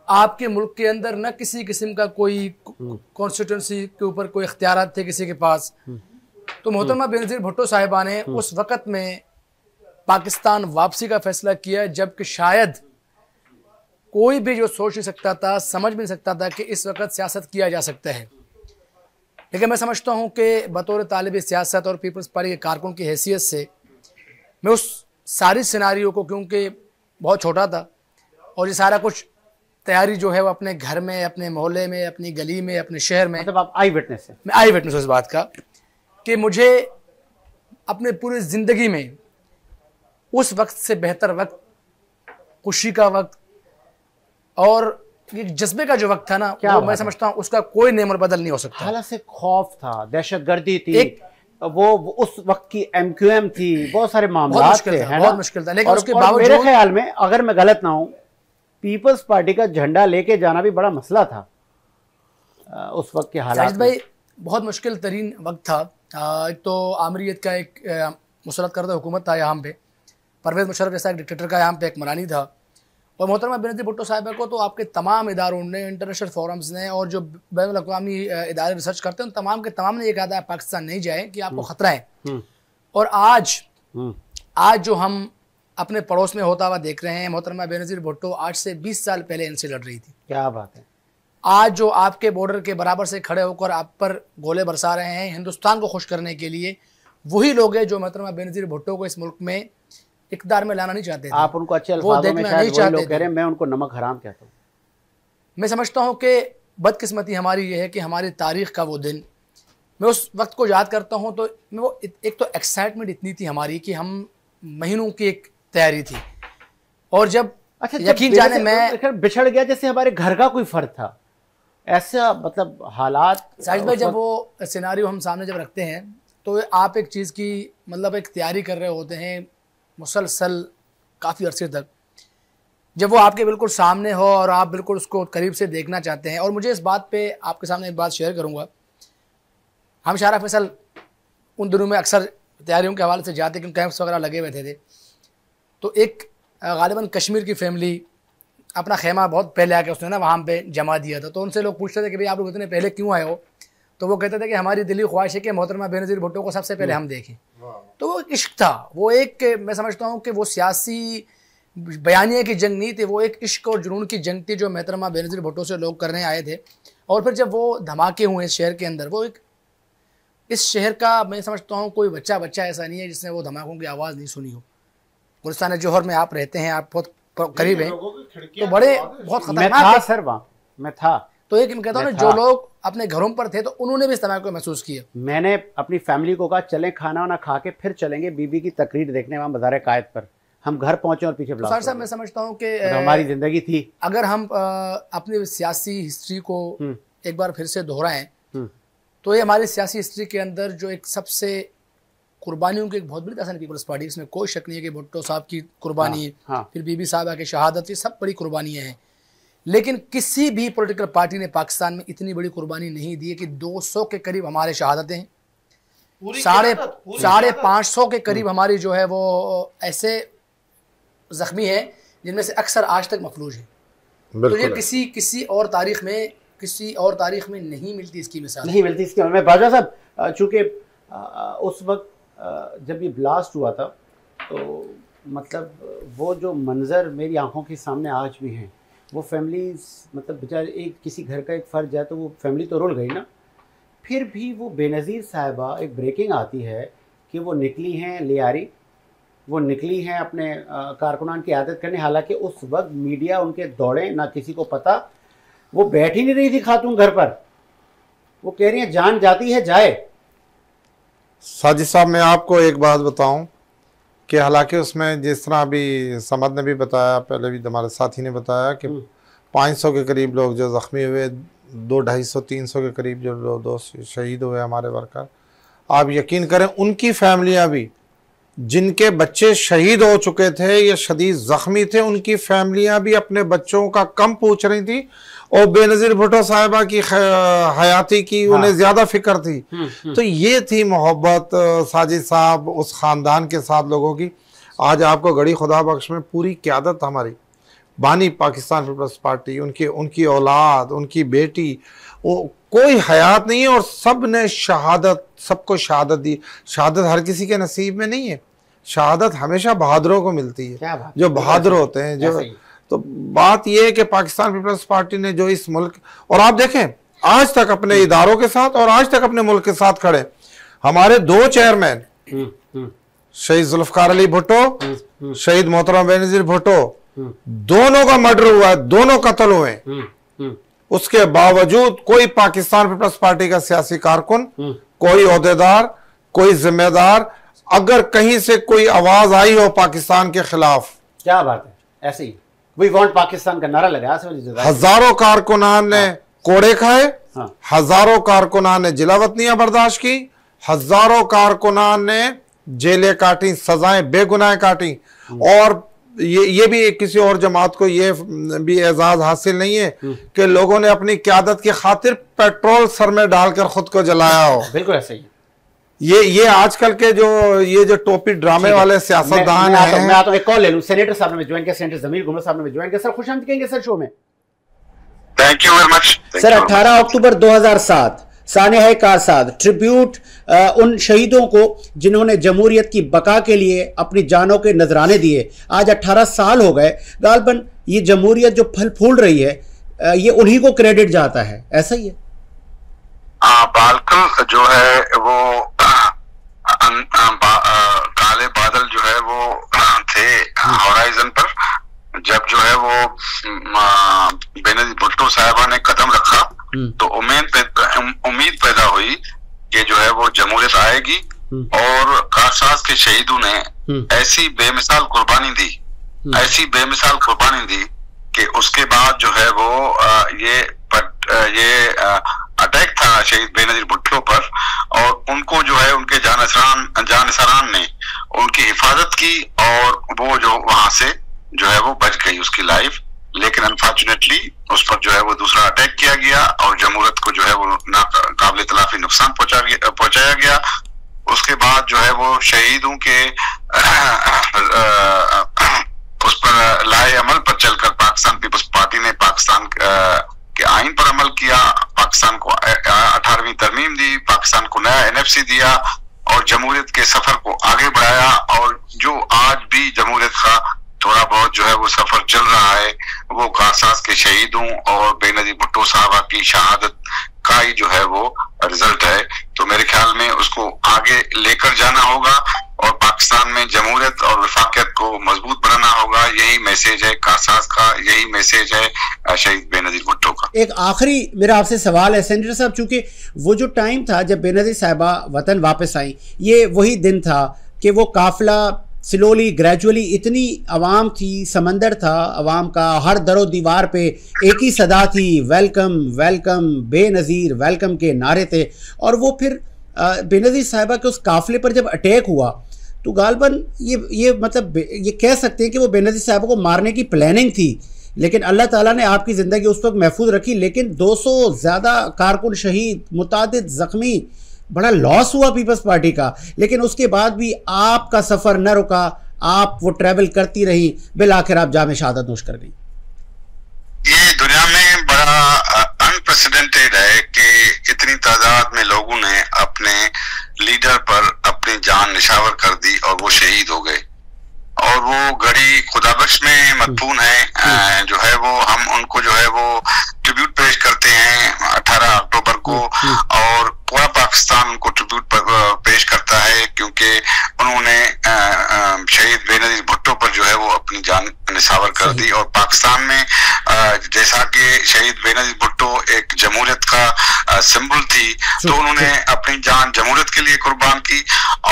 आपके मुल्क के अंदर न किसी किस्म का कोई कॉन्स्टिट्यूंसी के ऊपर कोई इख्तियारात थे किसी के पास। तो मोहतरमा बेनज़ीर भुट्टो साहिबा ने उस वक़्त में पाकिस्तान वापसी का फ़ैसला किया, जबकि शायद कोई भी जो सोच नहीं सकता था, समझ भी नहीं सकता था कि इस वक्त सियासत किया जा सकता है। लेकिन मैं समझता हूँ कि बतौर तालिब सियासत और पीपल्स पार्टी के कारकुन की हैसियत से मैं उस सारी सिनारियों को, क्योंकि बहुत छोटा था और ये सारा कुछ तैयारी जो है वो अपने घर में, अपने मोहल्ले में, अपनी गली में, अपने शहर में, मतलब आप आई विटनेस है? मैं आई विटनेस हूँ इस बात का कि मुझे अपने पूरी ज़िंदगी में उस वक्त से बेहतर वक्त, खुशी का वक्त और ये जज्बे का जो वक्त था ना, वो मैं समझता हूँ उसका कोई नेम और बदल नहीं हो सकता। हालांकि से खौफ था, दहशतगर्दी थी, वो उस वक्त की MQM थी, बहुत सारे मामला थे, बहुत मुश्किल था। लेकिन उसके बावजूद मेरे ख्याल में, अगर मैं गलत ना हूँ, पीपल्स पार्टी का झंडा लेके जाना भी बड़ा मसला था उस वक्त के हालात में। भाई बहुत मुश्किल तरीन वक्त था। तो आमरीत का एक मुसलत करदा हुकूमत था यहाँ पे, परवेज़ मुशर्रफ जैसा एक डिक्टेटर का यहाँ पे एक मरानी था, और मोहतरमा बेनज़ीर भुट्टो साहिबा को तो आपके तमाम इदारों ने, इंटरनेशनल फोरम्स ने और जो बैनुल अक़वामी इदारे रिसर्च करते हैं उन तमाम के तमाम ने ये कहा था पाकिस्तान नहीं जाए कि आपको ख़तरा है। और आज जो हम अपने पड़ोस में होता हुआ देख रहे हैं, मोहतरमा बेनज़ीर भुट्टो आज से 20 साल पहले इनसे लड़ रही थी। क्या बात है। आज जो आपके बॉर्डर के बराबर से खड़े होकर आप पर गोले बरसा रहे हैं हिंदुस्तान को खुश करने के लिए, वही लोग हैं जो मोहतरमा बेनज़ीर भुट्टो को इस मुल्क में इक़्तिदार में लाना नहीं चाहते थे। आप उनको अच्छे अल्फाज़ों में शायद वही लोग कह रहे हैं, मैं उनको नमक हराम कहता हूँ। मैं समझता हूँ कि बदकिस्मती हमारी ये है कि हमारी तारीख़ का वो दिन, मैं उस वक्त को याद करता हूँ तो मैं वो एक तो एक्साइटमेंट इतनी थी हमारी कि हम महीनों की एक तैयारी थी, और जब यकीन जाने मैं बिछड़ गया जैसे हमारे घर का कोई फर्द था, ऐसा मतलब हालात। साजिद भाई, जब वो सिनारियो हम सामने जब रखते हैं तो आप एक चीज़ की मतलब एक तैयारी कर रहे होते हैं मुसलसल काफ़ी अरसे तक, जब वो आपके बिल्कुल सामने हो और आप बिल्कुल उसको करीब से देखना चाहते हैं। और मुझे इस बात पे आपके सामने एक बात शेयर करूँगा, हम शारा फैसल उन दिनों में अक्सर तैयारियों के हवाले से जाते क्योंकि कैंप्स वगैरह लगे हुए थे। तो एक गालिबन कश्मीर की फैमिली अपना खेमा बहुत पहले आके उसने ना वहाँ पे जमा दिया था, तो उनसे लोग पूछते थे कि भाई आप लोग इतने पहले क्यों आए हो, तो वो कहते थे कि हमारी दिली ख्वाहिश है कि मोहतरमा बेनज़ीर भुट्टो को सबसे पहले हम देखें। तो वो एक इश्क था, वो एक, मैं समझता हूँ कि वो सियासी बयानिया की जंग नहीं थी, वो एक इश्क और जुनून की जंग थी जो मोहतरमा बेनज़ीर भुट्टो से लोग करने आए थे। और फिर जब वो धमाके हुए इस शहर के अंदर, वो एक इस शहर का मैं समझता हूँ कोई बच्चा ऐसा नहीं है जिसने वो धमाकों की आवाज़ नहीं सुनी हो। गुलिस्तान जौहर में आप रहते हैं, आप बहुत करीब हैं, तो बड़े बहुत खतरनाक सर वहाँ मैं था। तो एक कहता हूँ ना, जो लोग अपने घरों पर थे तो उन्होंने भी इस तरह को महसूस किया। मैंने अपनी फैमिली को कहा चलें खाना वाना खा के फिर चलेंगे बीबी की तकरीर देखने वहाँ बाज़ार कायद पर। हम घर पहुंचे और पीछे ब्लास्ट। साहब मैं समझता हूँ कि हमारी जिंदगी थी, अगर हम अपनी सियासी हिस्ट्री को एक बार फिर से दोहराएं तो ये हमारी सियासी हिस्ट्री के अंदर जो एक सबसे कुर्बानियों की एक बहुत बड़ी दास्तान पीपल्स पार्टी, इसमें कोई शक नहीं है कि भुट्टो साहब की कुर्बानी, फिर बीबी साहबा की शहादत, ये सब बड़ी कुर्बानियाँ हैं। लेकिन किसी भी पॉलिटिकल पार्टी ने पाकिस्तान में इतनी बड़ी कुर्बानी नहीं दी है कि 200 के करीब हमारे शहादतें हैं, 550 के करीब हमारी जो है वो ऐसे जख्मी है जिनमें से अक्सर आज तक मफलूज है। तो ये किसी और तारीख में नहीं मिलती, इसकी मिसाल नहीं मिलती इसकी। मैं बाजा साहब, चूँकि उस वक्त जब ये ब्लास्ट हुआ था तो मतलब वो जो मंज़र मेरी आंखों के सामने आज भी हैं, वो फैमिलीज मतलब बेचारे, एक किसी घर का एक फ़र्द जाए तो वो फैमिली तो रुल गई ना। फिर भी वो बेनज़ीर साहिबा, एक ब्रेकिंग आती है कि वो निकली हैं लियारी, वो निकली हैं अपने कारकुनान की आदत करने, हालांकि उस वक्त मीडिया उनके दौड़े, ना किसी को पता, वो बैठ ही नहीं रही थी खातून घर पर, वो कह रही हैं जान जाती है जाए। साजिद साहब मैं आपको एक बात बताऊं कि हालांकि उसमें जिस तरह अभी समद ने भी बताया, पहले भी हमारे साथी ने बताया कि 500 के करीब लोग जो ज़ख्मी हुए, 200-250-300 के करीब जो दोस्त शहीद हुए हमारे वर्कर, आप यकीन करें उनकी फैमिलियां भी, जिनके बच्चे शहीद हो चुके थे या शदीद ज़ख्मी थे, उनकी फैमिलियां भी अपने बच्चों का कम पूछ रही थी और बेनज़ीर भुट्टो साहिबा की हयाती की उन्हें ज़्यादा फिक्र थी। तो ये थी मोहब्बत साजिद साहब उस ख़ानदान के साथ लोगों की। आज आपको गड़ी खुदा बख्श में पूरी क़यादत हमारी बानी पाकिस्तान पीपल्स पार्टी, उनकी औलाद, उनकी बेटी, वो कोई हयात नहीं है और सब ने शहादत, सबको शहादत दी। शहादत हर किसी के नसीब में नहीं है, शहादत हमेशा बहादुरों को मिलती है, जो बहादुर होते हैं। जो तो बात यह है कि पाकिस्तान पीपल्स पार्टी ने जो इस मुल्क, और आप देखें आज तक अपने इदारों के साथ और आज तक अपने मुल्क के साथ खड़े। हमारे 2 चेयरमैन, शहीद जुल्फकार अली भुट्टो, शहीद मोहतरम बेनज़ीर भुट्टो, दोनों का मर्डर हुआ है, दोनों कत्ल हुए। उसके बावजूद कोई पाकिस्तान पीपल्स पार्टी का सियासी कारकुन, कोई ओहदेदार, कोई जिम्मेदार, अगर कहीं से कोई आवाज आई हो पाकिस्तान के खिलाफ, क्या बात है, ऐसे ही वी वांट पाकिस्तान का नारा लगाया, हजारों कारकुनान ने कोड़े खाए, हजारों कारकुनान ने जिलावतनियां बर्दाश्त की, हजारों कारकुनान ने जेलें काटी, सजाएं बेगुनाह काटी। और ये भी किसी और जमात को ये भी एजाज हासिल नहीं है कि लोगों ने अपनी क़यादत की खातिर पेट्रोल सर में डालकर खुद को जलाया हो। बिल्कुल ऐसे ही। ये आजकल के जो टोपी ड्रामे वाले सियासतदान हैं। मैं आता हूं, एक कॉल ले लूं। सेनेटर साहब ने ज्वाइन किया, सेनेटर जमीर गुमर साहब ने ज्वाइन किया। सर खुशामदीद कहेंगे सर शो में। Thank you very much sir. 18 October 2007 सानिया कारसाद ट्रिब्यूट उन शहीदों को जिन्होंने जमहूरियत की बका के लिए अपनी जानों के नजराने दिए। आज 18 साल हो गए, गालबन ये जमहूरियत जो फल फूल रही है ये उन्हीं को क्रेडिट जाता है, ऐसा ही है? बालकल जो है वो काले बादल जो है वो थे होराइजन पर, जब जो है वो बेनज़ीर भुट्टो साहिबा ने कदम रखा तो उम्मीद पैदा हुई कि जो है वो जमहूरियत आएगी। और कारसाज के शहीदों ने ऐसी बेमिसाल कुर्बानी दी, ऐसी बेमिसाल कुर्बानी दी कि उसके बाद जो है वो ये अटैक था शहीद बेनज़ीर भुट्टो पर, और उनको जो है उनके जानिसारान ने उनकी हिफाजत की और वो जो वहां से जो है वो बच गई उसकी लाइफ। लेकिन अनफॉर्चुनेटली उस पर जो है वो दूसरा अटैक किया गया और जमहूरियत को जो है वो नाकाबिल तलाफी नुकसान पहुंचाया गया। उसके बाद जो है वो शहीदों के उस पर लाए अमल पर चलकर पाकिस्तान पीपल्स पार्टी ने पाकिस्तान के आइन पर अमल किया, पाकिस्तान को 18वीं तरमीम दी, पाकिस्तान को नया NFC दिया और जमहूरियत के सफर को आगे बढ़ाया। और जो आज भी जमहूरियत का थोड़ा बहुत जो है वो सफर चल रहा है वो कारसाज के शहीदों और बेनज़ीर भुट्टो साहबा की शहादत का ही जो है वो रिजल्ट है। तो मेरे ख्याल में उसको आगे लेकर जाना होगा और पाकिस्तान में जमहूरियत और वफाकियत को मजबूत बनाना होगा। यही मैसेज है कारसाज का, यही मैसेज है शहीद बेनज़ीर भुट्टो का। एक आखिरी मेरा आपसे सवाल है सेनेटर साहब, चूंकि वो जो टाइम था जब बेनज़ीर साहिबा वतन वापस आई, ये वही दिन था कि वो काफिला स्लोली ग्रेजुअली, इतनी आवाम थी, समंदर था आवाम का, हर दरो दीवार पे एक ही सदा थी, वेलकम वेलकम बेनज़ीर वेलकम के नारे थे। और वो फिर बेनज़ीर साहिबा के उस काफिले पर जब अटैक हुआ तो गालबन ये मतलब ये कह सकते हैं कि वो बेनज़ीर साहिबा को मारने की प्लानिंग थी, लेकिन अल्लाह ताला ने आपकी ज़िंदगी उस वक्त महफूज रखी। लेकिन 200 ज़्यादा कारकुन शहीद, मुतादिद ज़ख्मी, बड़ा लॉस हुआ पीपल्स पार्टी का। लेकिन उसके बाद भी आपका सफ़र न रुका, आप वो ट्रैवल करती रही, बिल आखिर आप जामे शहादत नोश कर गई। ये दुनिया में बड़ा अनप्रेसिडेंटेड है कि इतनी तादाद में लोगों ने अपने लीडर पर अपनी जान निशावर कर दी और वो शहीद हो गए। और वो घड़ी खुदाबख्श में मदफून है, जो है वो हम उनको जो है वो ट्रिब्यूट पेश करते हैं 18 अक्टूबर को, और पूरा पाकिस्तान उनको ट्रिब्यूट पेश करता है, क्योंकि उन्होंने शहीद बेनजीर भुट्टो पर जो है वो अपनी जान निसावर कर दी। और पाकिस्तान में जैसा कि शहीद बेनजीर भुट्टो एक जमहूरियत का सिंबल थी, तो उन्होंने अपनी जान जमहूरियत के लिए कुर्बान की।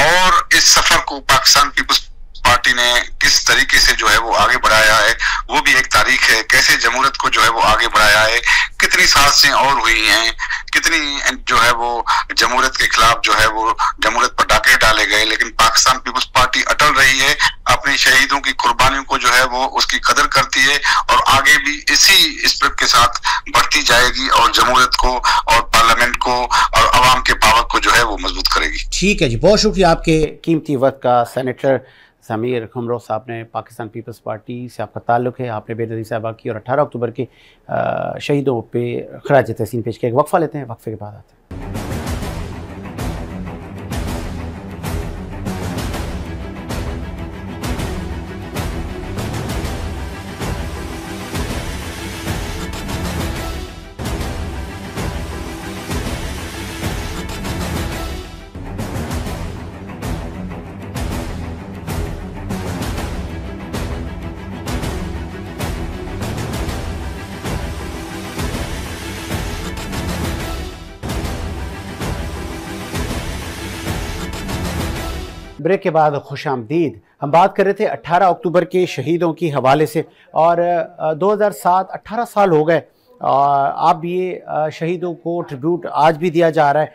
और इस सफर को पाकिस्तान पीपल्स पार्टी ने किस तरीके से जो है वो आगे बढ़ाया है, वो भी एक तारीख है। कैसे जमहूरियत को जो है वो आगे बढ़ाया है, कितनी साजिशें और हुई हैं, कितनी जो है वो जमहूरियत के खिलाफ जो है वो जमहूरियत पर डाके डाले गए, लेकिन पाकिस्तान पीपल्स पार्टी अटल रही है, अपने शहीदों की कुर्बानियों को जो है वो उसकी कदर करती है और आगे भी इसी स्पिरिट के साथ बढ़ती जाएगी और जमहूरियत को और पार्लियामेंट को और अवाम के पावर को जो है वो मजबूत करेगी। ठीक है जी, बहुत शुक्रिया आपके कीमती वक्त का। सेनेटर समीर खुमरो साहब ने, पाकिस्तान पीपल्स पार्टी से आपका ताल्लुक़ है, आपने बेनज़ीर साहबा की और 18 अक्टूबर के शहीदों पे खराज तहसीन पेश किया। एक वक्फ़ा लेते हैं, वक्फ़े के बाद आते हैं। ब्रेक के बाद खुशामदीद। हम बात कर रहे थे 18 अक्टूबर के शहीदों की हवाले से, और 2007 18 साल हो गए। आप ये शहीदों को ट्रिब्यूट आज भी दिया जा रहा है,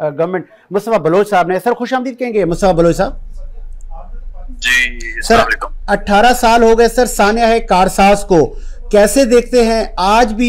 गवर्नमेंट मुस्तफ़ा बलोच साहब ने। सर खुशामदीद कहेंगे मुस्तफ़ा बलोच साहब। जी सर 18 साल हो गए सर सानिया है कारसाज को, कैसे देखते हैं आज भी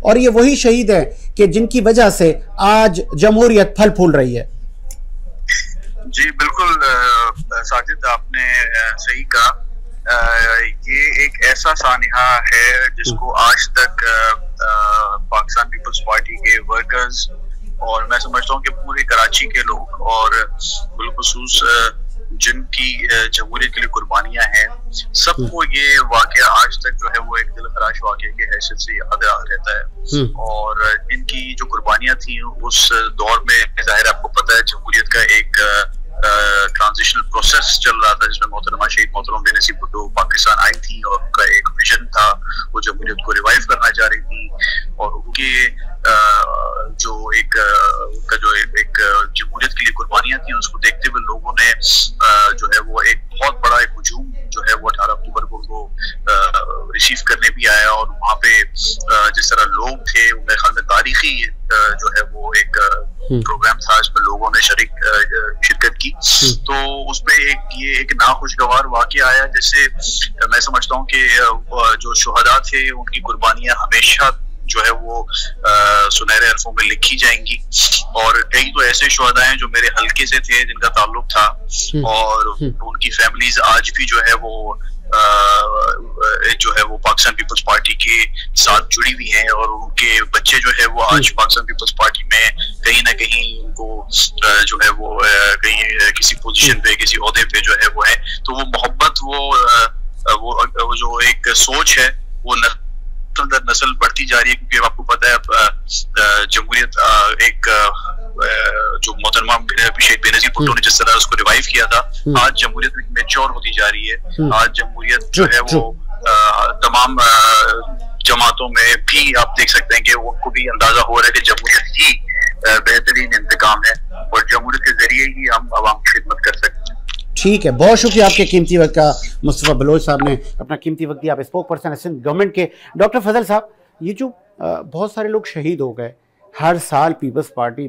और ये वही शहीद हैं कि जिनकी वजह से आज जमहूरियत फल फूल रही है? जी बिल्कुल साजिद, आपने सही कहा। ये एक ऐसा सानिया है जिसको आज तक पाकिस्तान पीपल्स पार्टी के वर्कर्स और मैं समझता हूँ कि पूरे कराची के लोग और बिलखुसूस जिनकी जमहूरियत के लिए कुर्बानियां हैं, सबको ये वाकया आज तक जो है वो एक दिलखराश वाकये की हैसियत से याद रहता है। और इनकी जो कुर्बानियां थी उस दौर में जाहिर आपको पता है जमहूरियत का एक ट्रांजिशनल प्रोसेस चल रहा था, जिसमें मोहतरमा शहीद मोहतरमा बेनजीर भुट्टो पाकिस्तान आई थी और उनका एक विजन था, वो जमहूरियत को रिवाइव करना चाह रही थी। और उनके जो एक उनका जो एक जमहूरियत के लिए कुर्बानियां थी, उसको देखते हुए लोगों ने जो है वो एक बहुत बड़ा एक हुजूम जो है वो 18 अक्टूबर को उनको रिसीव करने भी आया। और वहाँ पे जिस तरह लोग थे, मेरे ख्याल में तारीखी जो है वो एक प्रोग्राम था जिसमें लोगों ने शिरकत की। तो उसमें ये एक नाखुशगवार वाकया आया, जैसे मैं समझता हूँ कि जो शुहदा थे उनकी कुर्बानियां हमेशा जो है वो सुनहरे हरफों में लिखी जाएंगी। और कई तो ऐसे शुहदा हैं जो मेरे हलके से थे जिनका ताल्लुक था, और उनकी फैमिलीज आज भी जो है वो पाकिस्तान पीपल्स पार्टी के साथ जुड़ी हुई हैं, और उनके बच्चे जो है वो आज पाकिस्तान पीपल्स पार्टी में कहीं ना कहीं उनको जो है वो कहीं किसी पोजीशन पे किसी ओहदे पे जो है वो है। तो वो मोहब्बत वो जो एक सोच है वो नस्ल बढ़ती जा रही है, क्योंकि आपको पता है जमहूरियत एक जो मोहतरमा शहीद बेनजीर भुट्टो ने जिस तरह उसको रिवाइव किया था, आज जमहूरियत मैच्योर होती जा रही है। आज जमहूरियत जो है वो तमाम जमातों में भी आप देख सकते हैं कि उनको भी अंदाजा हो रहा है कि जमहूरियत ही बेहतरीन इंतकाम है और जमहूरियत के जरिए ही हम आवाम की खिदमत कर सकते हैं। ठीक है, बहुत शुक्रिया आपके कीमती वक्त का। मुस्तफ़ा बलोच साहब ने अपना कीमती वक्त दिया। आप स्पोक पर्सन सिंध गवर्नमेंट के। डॉक्टर फजल साहब, ये जो बहुत सारे लोग शहीद हो गए, हर साल पीपल्स पार्टी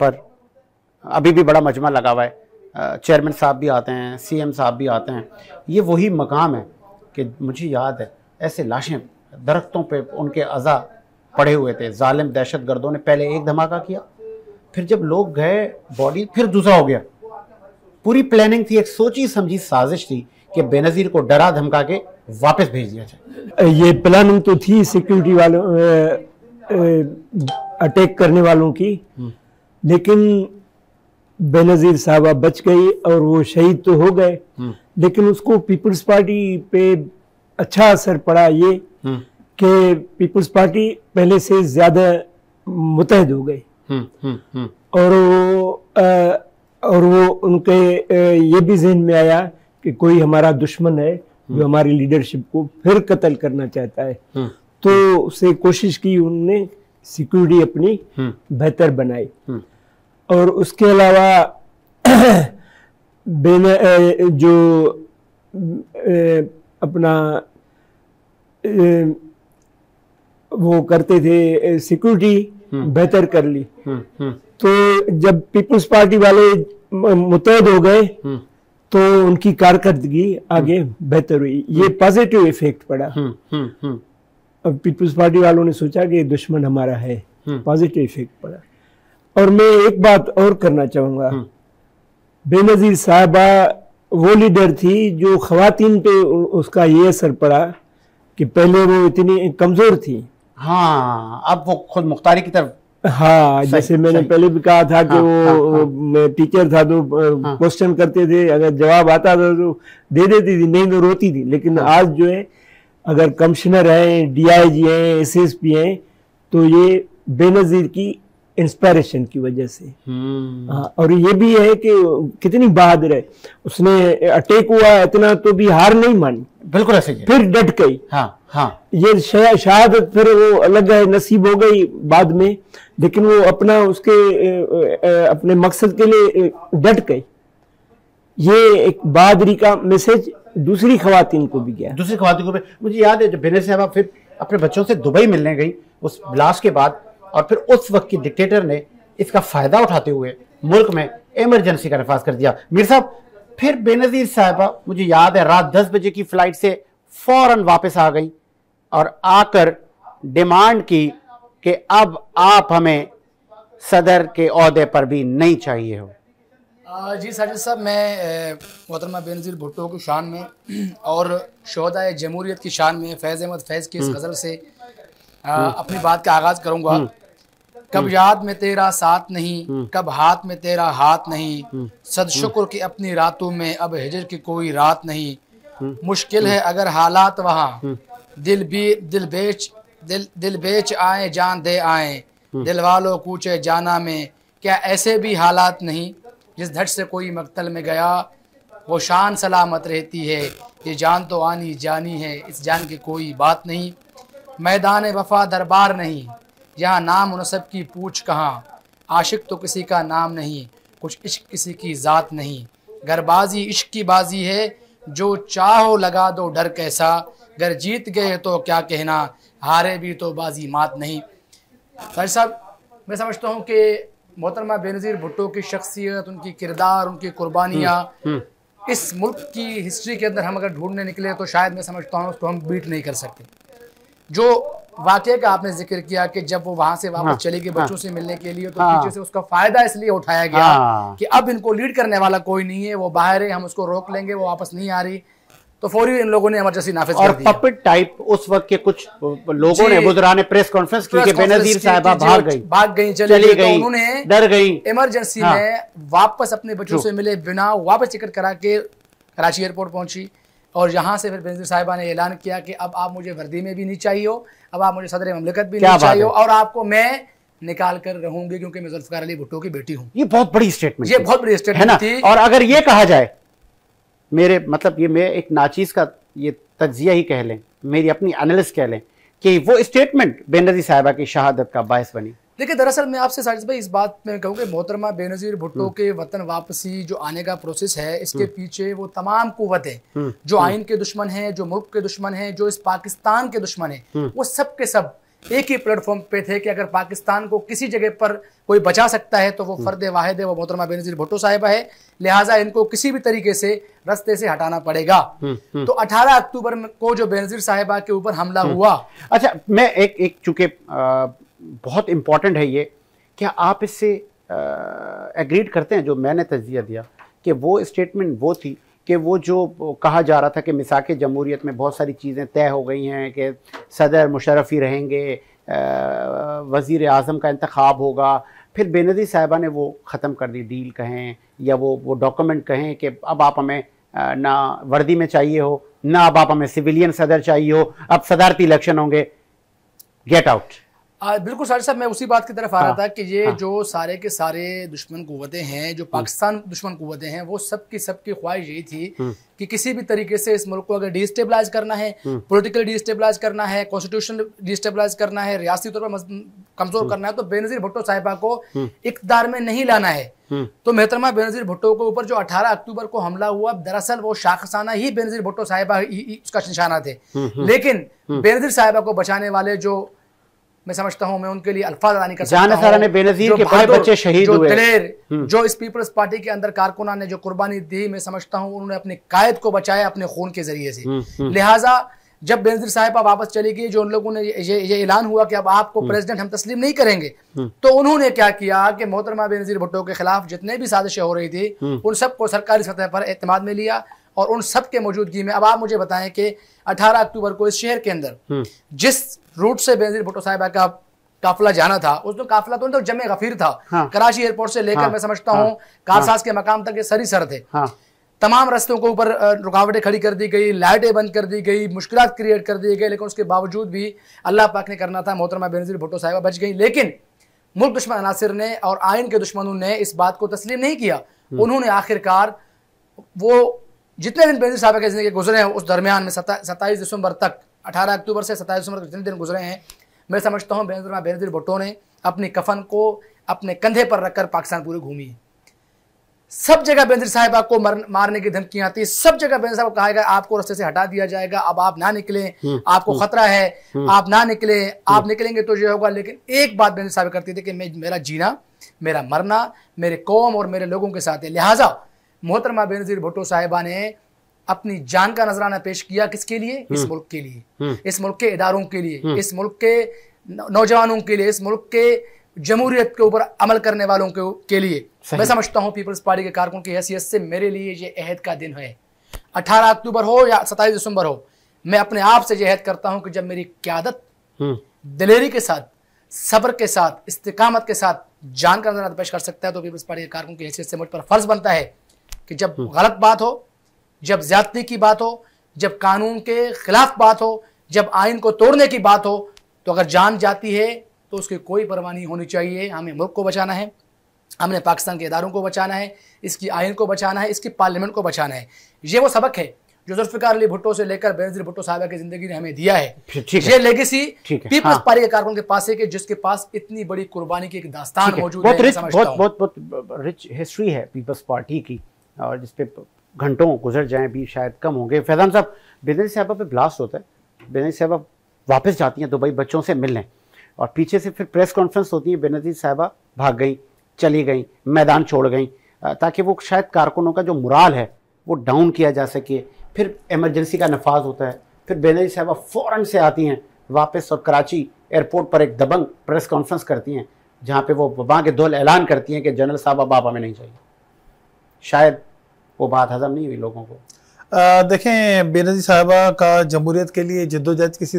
पर। अभी भी बड़ा मजमा लगा हुआ है, चेयरमैन साहब भी आते हैं, CM साहब भी आते हैं। ये वही मकाम है कि मुझे याद है ऐसे लाशें दरख्तों पे उनके अज़ा पड़े हुए थे। जालिम दहशत गर्दों ने पहले एक धमाका किया, फिर जब लोग गए बॉडी फिर दूसरा हो गया। पूरी प्लानिंग थी, एक सोची समझी साजिश थी कि बेनजीर को डरा धमका के वापस भेज दिया जाए। ये प्लानिंग तो थी सिक्योरिटी वालों अटैक करने वालों की, लेकिन बेनजीर साहबा बच गई और वो शहीद तो हो गए, लेकिन उसको पीपल्स पार्टी पे अच्छा असर पड़ा ये कि पीपल्स पार्टी पहले से ज़्यादा मुतहद हो गई और वो उनके ये भी जहन में आया कि कोई हमारा दुश्मन है जो हमारी लीडरशिप को फिर कत्ल करना चाहता है। तो उसे कोशिश की, उन्होंने सिक्योरिटी अपनी बेहतर बनाई। और उसके अलावा जो अपना वो करते थे, सिक्योरिटी बेहतर कर ली। तो जब पीपल्स पार्टी वाले मुतहद हो गए तो उनकी कारकर्दगी आगे बेहतर हुई। ये पॉजिटिव इफेक्ट पड़ा। अब पीपल्स पार्टी वालों ने सोचा कि दुश्मन हमारा है, पॉजिटिव इफेक्ट पड़ा। और मैं एक बात और करना चाहूँगा, बेनज़ीर साहबा वो लीडर थी जो ख़वातीन पे उसका ये असर पड़ा कि पहले वो इतनी कमज़ोर थी। हाँ, अब वो खुद मुख्तारी की तरफ। हाँ, जैसे मैंने पहले भी कहा था कि वो टीचर था तो क्वेश्चन करते थे, अगर जवाब आता था तो दे देती थी, नहीं तो रोती थी। लेकिन आज जो है, अगर कमिश्नर हैं, DIG हैं, SSP हैं, तो ये बेनज़ीर की इंस्पायरेशन की वजह से। हाँ, और ये भी है कि कितनी बहादुर है, उसने अटैक हुआ इतना तो भी हार नहीं मानी, बिल्कुल ऐसे ही, फिर डट गई। हाँ, ये शहादत फिर वो अलग है, नसीब हो गई बाद में, लेकिन वो अपना अपने मकसद के लिए डट गई। ये एक बहादुरी का मैसेज दूसरी खवातीन को भी गया। दूसरी खवातीन को भी। मुझे याद है जब बेनज़ीर साहबा फिर अपने बच्चों से दुबई मिलने गई उस ब्लास्ट के बाद, और फिर उस वक्त की डिक्टेटर ने इसका फायदा उठाते हुए मुल्क में इमरजेंसी का नफाज कर दिया। मीर साहब, फिर बेनज़ीर साहबा मुझे याद है रात 10 बजे की फ्लाइट से फौरन वापस आ गई और आकर डिमांड की कि अब आप हमें सदर के ओहदे पर भी नहीं चाहिए हो। जी साजिद साहब, मैं मोहतरमा बेनज़ीर भुट्टो की शान में और शोहदाए जमहूरियत की शान में फैज़ अहमद फैज़ की इस गज़ल से अपनी बात का आगाज़ करूँगा। कब याद में तेरा साथ नहीं, कब हाथ में तेरा हाथ नहीं, सद शुक्र की अपनी रातों में अब हिजर की कोई रात नहीं। मुश्किल है अगर हालात वहाँ, दिल बेच आए जान दे आए, दिल वालों कूचे जाना में, क्या ऐसे भी हालात नहीं। जिस धड़ से कोई मकतल में गया वो शान सलामत रहती है, ये जान तो आनी जानी है, इस जान की कोई बात नहीं। मैदान वफा दरबार नहीं, यहाँ नाम नसब की पूछ कहाँ, आशिक तो किसी का नाम नहीं, कुछ इश्क किसी की ज़ात नहीं। गरबाजी इश्क की बाजी है, जो चाहो लगा दो डर कैसा, गर जीत गए तो क्या कहना, हारे भी तो बाजी मात नहीं। सर साहब, मैं समझता हूँ कि मोहतरमा बेनज़ीर भुट्टो की शख्सियत, उनकी किरदार, उनकी कुर्बानियाँ इस मुल्क की हिस्ट्री के अंदर हम अगर ढूंढने निकले तो शायद मैं समझता हूँ उसको हम बीट नहीं कर सकते। जो वाक़े का आपने जिक्र किया कि जब वो वहाँ से वापस चली गई बच्चों से मिलने के लिए, तो पीछे से उसका फ़ायदा इसलिए उठाया गया कि अब इनको लीड करने वाला कोई नहीं है, वो बाहर है, हम उसको रोक लेंगे, वो वापस नहीं आ रही, तो फौरी इन लोगों ने इमरजेंसी नाफिज कर दी। और पपेट टाइप उस वक्त के कुछ लोगों ने बुज़ुर्गान ने प्रेस कॉन्फ्रेंस की कि बेनज़ीर साहिबा भाग गई, चली गई, उन्होंने डर गई, इमरजेंसी में वापस अपने बच्चों से मिले बिना वापस टिकट करा के कराची एयरपोर्ट पहुंची, और यहाँ से फिर बेनज़ीर साहिबा ने ऐलान किया कि अब आप मुझे वर्दी में भी नहीं चाहिए हो, अब आप मुझे सदर ममलिकत भी नहीं चाहिए हो, और आपको मैं निकाल कर रहूंगी क्योंकि मैं जुल्फ़िकार अली भुट्टो की बेटी हूँ। ये बहुत बड़ी स्टेटमेंट, ये बहुत बड़ी स्टेटमेंट थी। और अगर ये कहा जाए, मेरे मतलब ये मैं एक नाचीज़ का ये तज्जिया ही कह लें, मेरी अपनी एनालिस्ट कह लें कि वो स्टेटमेंट बेनज़ीर साहिबा की शहादत का बायस बनी। देखिए, दरअसल मैं आपसे साजिद भाई इस बात में कहूँ कि मोहतरमा बेनज़ीर भुट्टो के वतन वापसी जो आने का प्रोसेस है, इसके पीछे वो तमाम कुव्वतें जो आइन के दुश्मन हैं, जो मुल्क के दुश्मन हैं, जो इस पाकिस्तान के दुश्मन हैं, वो सब के सब एक ही प्लेटफॉर्म पे थे कि अगर पाकिस्तान को किसी जगह पर कोई बचा सकता है तो वो फर्द वाहिद है, वो मोहतरमा बेनज़ीर भुट्टो साहिबा है। लिहाजा इनको किसी भी तरीके से रास्ते से हटाना पड़ेगा। तो 18 अक्टूबर को जो बेनज़ीर साहिबा के ऊपर हमला हुआ, अच्छा, मैं एक चूंकि बहुत इंपॉर्टेंट है ये, क्या आप इससे एग्रीड करते हैं जो मैंने तज्जिया दिया कि वो स्टेटमेंट वो थी कि वो जो कहा जा रहा था कि मिसाक जमहूरियत में बहुत सारी चीज़ें तय हो गई हैं कि सदर मुशर्रफ ही रहेंगे, वज़ीर आज़म का इंतखाब होगा, फिर बेनज़ीर साहिबा ने वो ख़त्म कर दी, डील कहें या वो डॉक्यूमेंट कहें कि अब आप हमें ना वर्दी में चाहिए हो ना अब आप हमें सिविलियन सदर चाहिए हो, अब सदारती इलेक्शन होंगे, गेट आउट। बिल्कुल साजिद साहब, मैं उसी बात की तरफ आ रहा था कि ये हाँ। जो सारे के सारे दुश्मन कुव्वतें हैं, जो पाकिस्तान दुश्मन कुव्वतें हैं, वो सबकी ख्वाहिश यही थी कि किसी भी तरीके से इस मुल्क को अगर डिस्टेबलाइज करना है, पॉलिटिकल डिस्टेबलाइज करना है, कॉन्स्टिट्यूशन डिस्टेबलाइज करना है, रियासती तौर पर कमजोर करना है, तो बेनजीर भुट्टो साहिबा को इक़्तिदार में नहीं लाना है। तो मोहतरमा बेनजीर भुट्टो के ऊपर जो 18 अक्टूबर को हमला हुआ, दरअसल वो शाखसाना ही बेनजीर भुट्टो साहिबा उसका निशाना थे। लेकिन बेनजीर साहिबा को बचाने वाले जो, मैं समझता हूं, मैं उनके लिए अल्फाज अदा नहीं कर सकता हूं, ने बेनजीर के बड़े बच्चे शहीद हुए, जो दिलेर, जो इस पीपल्स पार्टी के अंदर कारकुनान ने जो कुर्बानी दी, मैं समझता हूं उन्होंने अपने कायद को बचाया अपने खून के जरिए से। लिहाजा जब बेनजीर साहिबा वापस चली गई, जो उन लोगों ने ये ऐलान हुआ कि अब आपको प्रेसिडेंट हम तस्लीम नहीं करेंगे, तो उन्होंने क्या किया कि मोहतरमा बेनजीर भुट्टो के खिलाफ जितने भी साजिशें हो रही थी उन सबको सरकारी सतह पर एतमाद में लिया, और उन सब के मौजूदगी में अब आप मुझे बताएं कि 18 अक्टूबर को इस शहर के अंदर जिस रूट से बेनजीर भुट्टो साहिबा का काफिला जाना था, उसमें काफिला तो जमे गफीर था। कराची एयरपोर्ट से लेकर मैं समझता हूँ कारसाज के मकाम तक ये सरी सर थे। तमाम रस्तों के ऊपर रुकावटें खड़ी कर दी गई, लाइटें बंद कर दी गई, मुश्किलात क्रिएट कर दी गई, लेकिन उसके बावजूद भी अल्लाह पाक ने करना था, मोहतरमा बेनजीर भुट्टो साहिबा बच गई। लेकिन मुल्क दुश्मन अनासिर ने और आइन के दुश्मनों ने इस बात को तस्लीम नहीं किया। उन्होंने आखिरकार वो जितने दिन बेनजीर साहिबा की जिंदगी गुजरे हैं, उस दरमियान में 27 दिसंबर तक, 18 अक्टूबर से 27 दिसंबर तक जितने दिन गुजरे हैं, मैं समझता हूँ बेनजीर भुट्टो ने अपनी कफन को अपने कंधे पर रखकर पाकिस्तान पूरे घूमी है। सब जगह बेनजीर साहिबा को मारने की धमकियां आती, सब जगह बेनजीर साहिबा को कहा गया आपको रास्ते से हटा दिया जाएगा, अब आप ना निकले, आपको खतरा है, आप ना निकले, आप निकलेंगे तो ये होगा। लेकिन एक बात बेनजीर साहिबा करती थी कि मेरा जीना, मेरा मरना मेरे कौम और मेरे लोगों के साथ है। लिहाजा मोहतरमा बेनजीर भुट्टो साहिबा ने अपनी जान का नजराना पेश किया, किसके लिए? इस मुल्क के लिए, इस मुल्क के इदारों के लिए, इस मुल्क के नौजवानों के लिए, इस मुल्क के जमहूरियत के ऊपर अमल करने वालों के लिए। मैं समझता हूँ पीपल्स पार्टी के कारकुन की हैसियत से मेरे लिए ये अहद का दिन है, 18 अक्टूबर हो या 27 दिसंबर हो, मैं अपने आप से ये अहद करता हूँ कि जब मेरी क़यादत दिलेरी के साथ, सब्र के साथ, इस्तिकामत के साथ जान का नजराना पेश कर सकता है, तो पीपल्स पार्टी के कारकुन की हैसियत से मुझ पर फर्ज बनता है कि जब गलत बात हो, जब ज्यादती की बात हो, जब कानून के खिलाफ बात हो, जब आइन को तोड़ने की बात हो, तो अगर जान जाती है तो उसकी कोई परवाह नहीं होनी चाहिए। हमें मुल्क को बचाना है, हमने पाकिस्तान के इदारों को बचाना है, इसकी आइन को बचाना है, इसकी पार्लियामेंट को बचाना है। ये वो सबक है जो जुल्फ़िकार अली भुट्टो से लेकर बेनजीर भुट्टो साहिबा की जिंदगी ने हमें दिया है। ये लेगेसी पीपल्स पार्टी के कारकुन के पास है कि जिसके पास इतनी बड़ी कुर्बानी की एक दास्तान मौजूद है। बहुत रिच हिस्ट्री है पीपल्स पार्टी की, और जिसपे घंटों गुजर जाएं भी शायद कम होंगे। फैजान साहब, बेनजीर साहिबा पे ब्लास्ट होता है, बेनजीर साहिबा वापस जाती हैं दुबई बच्चों से मिलने, और पीछे से फिर प्रेस कॉन्फ्रेंस होती है, बेनजीर साहिबा भाग गई, चली गई, मैदान छोड़ गई, ताकि वो शायद कारकुनों का जो मुराल है वो डाउन किया जा सके। फिर इमरजेंसी का नफाज होता है, फिर बेनजीर साहिबा फ़ौरन से आती हैं वापस और कराची एयरपोर्ट पर एक दबंग प्रेस कॉन्फ्रेंस करती हैं, जहाँ पे वो वहाँ के दौल ऐलान करती हैं कि जनरल साहब अब आप हमें नहीं चाहिए। शायद वो बात हजम नहीं हुई लोगों को। देखें, बेनजीर साहिबा का जमहूरियत के लिए जद्दोजहद किसी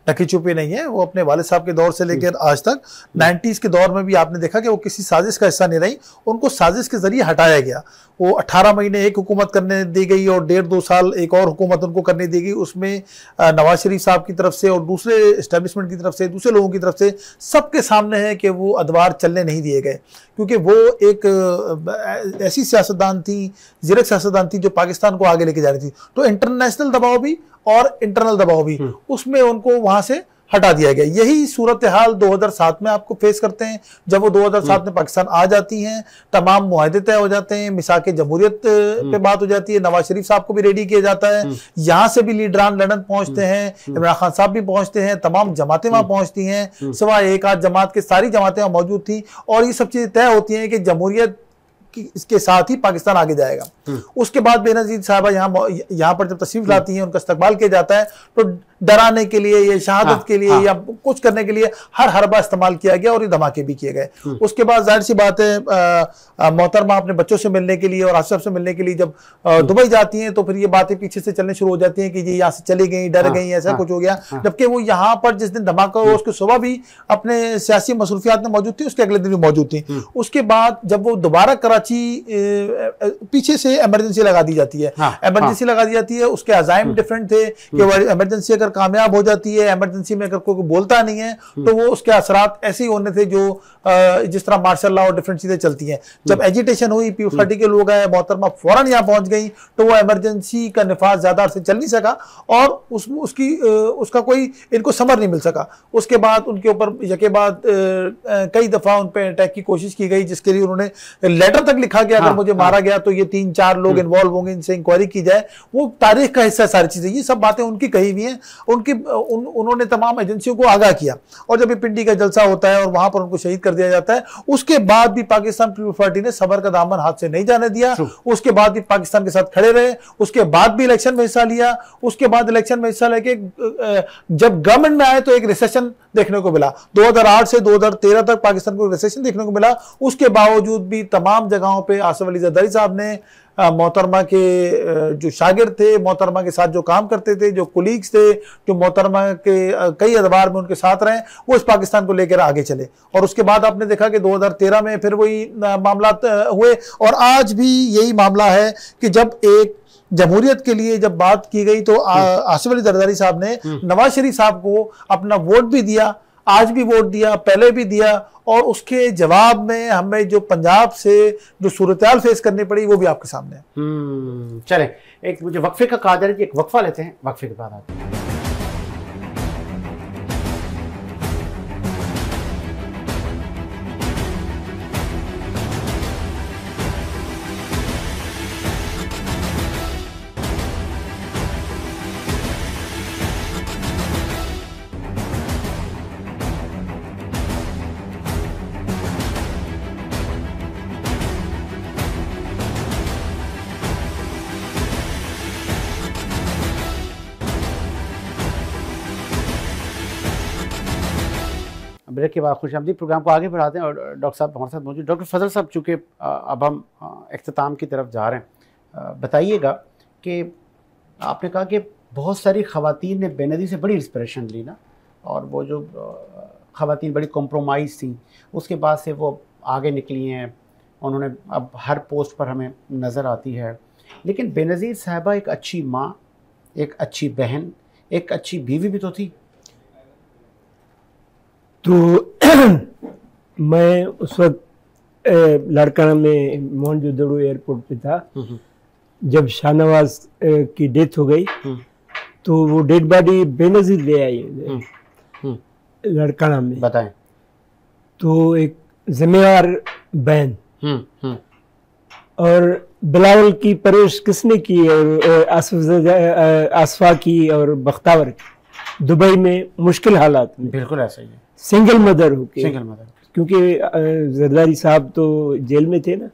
ढकी छुपी नहीं है। वो अपने वालिद साहब के दौर से लेकर आज तक 90s के दौर में भी आपने देखा कि वो किसी साजिश का हिस्सा नहीं रही, उनको साजिश के जरिए हटाया गया। वो 18 महीने एक हुकूमत करने दी गई और 1.5-2 साल एक और हुकूमत उनको करने दी गई। उसमें नवाज शरीफ साहब की तरफ से और दूसरे इस्टेब्लिशमेंट की तरफ से, दूसरे लोगों की तरफ से सबके सामने है कि वो अदवार चलने नहीं दिए गए, क्योंकि वो एक ऐसी सियासतदान थी, ज़ीरक सियासतदान थी जो पाकिस्तान को आगे लेके जा रही थी। तो इंटरनेशनल दबाव भी और इंटरनल दबाव भी, उसमें उनको वहां से हटा दिया गया। यही सूरत हाल 2007 में आपको फेस करते हैं। जब वो 2007 में पाकिस्तान आ जाती हैं, तमाम मुआहदे तय हो जाते हैं, मिसाक जमहूरियत पे बात हो जाती है, नवाज शरीफ साहब को भी रेडी किया जाता है, यहाँ से भी लीडरान लंदन पहुंचते हैं, इमरान खान साहब भी पहुंचते हैं, तमाम जमातें वहां पहुंचती हैं, सिवाय एक आध जमात के सारी जमातें वहां मौजूद थी, और ये सब चीजें तय होती हैं कि जमहूरियत इसके साथ ही पाकिस्तान आगे जाएगा। उसके बाद बेनजीर साहिबा यहाँ पर जब तशरीफ लाती हैं, उनका इस्तकबाल किया जाता है, तो डराने के लिए या शहादत के लिए या कुछ करने के लिए हर हरबा इस्तेमाल किया गया और ये धमाके भी किए गए। उसके बाद जाहिर सी बात है, मोहतरमा अपने बच्चों से मिलने के लिए और आसिफ से मिलने के लिए जब दुबई जाती हैं, तो फिर ये बातें पीछे से चलने शुरू हो जाती हैं कि ये यहाँ से चली गई, डर गई, ऐसा कुछ हो गया। जबकि वो यहाँ पर जिस दिन धमाका हुआ उसके सुबह भी अपने सियासी मसरूफियात में मौजूद थी, उसके अगले दिन भी मौजूद थी। उसके बाद जब वो दोबारा कराची कराची पीछे से इमरजेंसी लगा दी जाती है। इमरजेंसी लगा दी जाती है, उसके अजाइम डिफरेंट थे कि इमरजेंसी अगर कामयाब हो जाती है, इमरजेंसी में अगर कोई बोलता नहीं है तो वो उसके असरात ऐसे ही होने थे जो जिस तरह मार्शल लॉ और डिफरेंट चीजें चलती हैं। जब एजिटेशन हुई, पीपल्स पार्टी के लोग आए, मोहतरमा फौरन यहाँ पहुंच गई, तो वो इमरजेंसी का निफाज ज्यादा अरसे चल नहीं सका और उसका कोई इनको समर नहीं मिल सका। उसके बाद उनके ऊपर यके बाद कई दफा उन पर अटैक की कोशिश की गई, जिसके लिए उन्होंने लेटर तक लिखा कि अगर मुझे मारा गया तो ये 3-4 लोग इन्वॉल्व होंगे, इनसे इंक्वायरी की जाए। वो तारीख का हिस्सा सारी चीजें, ये सब बातें उनकी कही हुई हैं। उन्होंने तमाम एजेंसियों को आगाह किया और जब ये पिंडी का जलसा होता है और वहां पर उनको शहीद कर दिया जाता है, उसके बाद भी पाकिस्तान पीपल्स पार्टी ने सबर का दामन हाथ से नहीं जाने दिया। उसके बाद भी पाकिस्तान के साथ खड़े रहे, उसके बाद भी इलेक्शन में हिस्सा लिया। उसके बाद इलेक्शन में हिस्सा लेके जब गवर्नमेंट में आए तो एक रिसेशन देखने को मिला। 2008 से 2013 तक पाकिस्तान को रिसेशन देखने को मिला। उसके बावजूद भी तमाम जगहों पे आसिफ अली जरदारी साहब ने मोहतरमा के जो शागिर्द थे, मोहतरमा के साथ जो काम करते थे, जो कुलीग्स थे, जो मोहतरमा के कई अदवार में उनके साथ रहे, वो इस पाकिस्तान को लेकर आगे चले। और उसके बाद आपने देखा कि 2013 में फिर वही मामला हुए और आज भी यही मामला है कि जब एक जमहूरियत के लिए जब बात की गई तो आसिफ अली जरदारी साहब ने नवाज शरीफ साहब को अपना वोट भी दिया, आज भी वोट दिया, पहले भी दिया, और उसके जवाब में हमें जो पंजाब से जो सूरत-ए-हाल फेस करनी पड़ी वो भी आपके सामने है। चले, एक मुझे वक्फे का कहा जा रहा है, एक वक्फा लेते हैं, वक्फे के बाद आते हैं। ब्रेक के बाद खुशामदीद प्रोग्राम को आगे बढ़ाते हैं और डॉक्टर साहब हमारे साथ मौजूद। डॉक्टर फजल साहब, चूँकि अब हम इख्तिताम की तरफ जा रहे हैं, बताइएगा कि आपने कहा कि बहुत सारी ख़वातीन ने बेनज़ीर से बड़ी इंस्पिरेशन ली ना, और वो जो ख़वातीन बड़ी कॉम्प्रोमाइज़ थी, उसके बाद से वो आगे निकली हैं, उन्होंने अब हर पोस्ट पर हमें नज़र आती है। लेकिन बेनज़ीर साहिबा एक अच्छी माँ, एक अच्छी बहन, एक अच्छी बीवी भी तो थी। तो मैं उस वक्त लाड़काना में मोहनजोदड़ो एयरपोर्ट पे था जब शाहनवाज की डेथ हो गई, तो वो डेड बॉडी बेनज़ीर ले आई लाड़काना में। बताएं। तो एक जिम्मेदार बहन और बिलावल की परवरिश किसने की, और आसफा की और बख्तावर की, दुबई में मुश्किल हालात में। बिल्कुल ऐसा ही है, सिंगल मदर होके, सिंगल मदर, क्योंकि जरदारी साहब तो जेल में थे ना,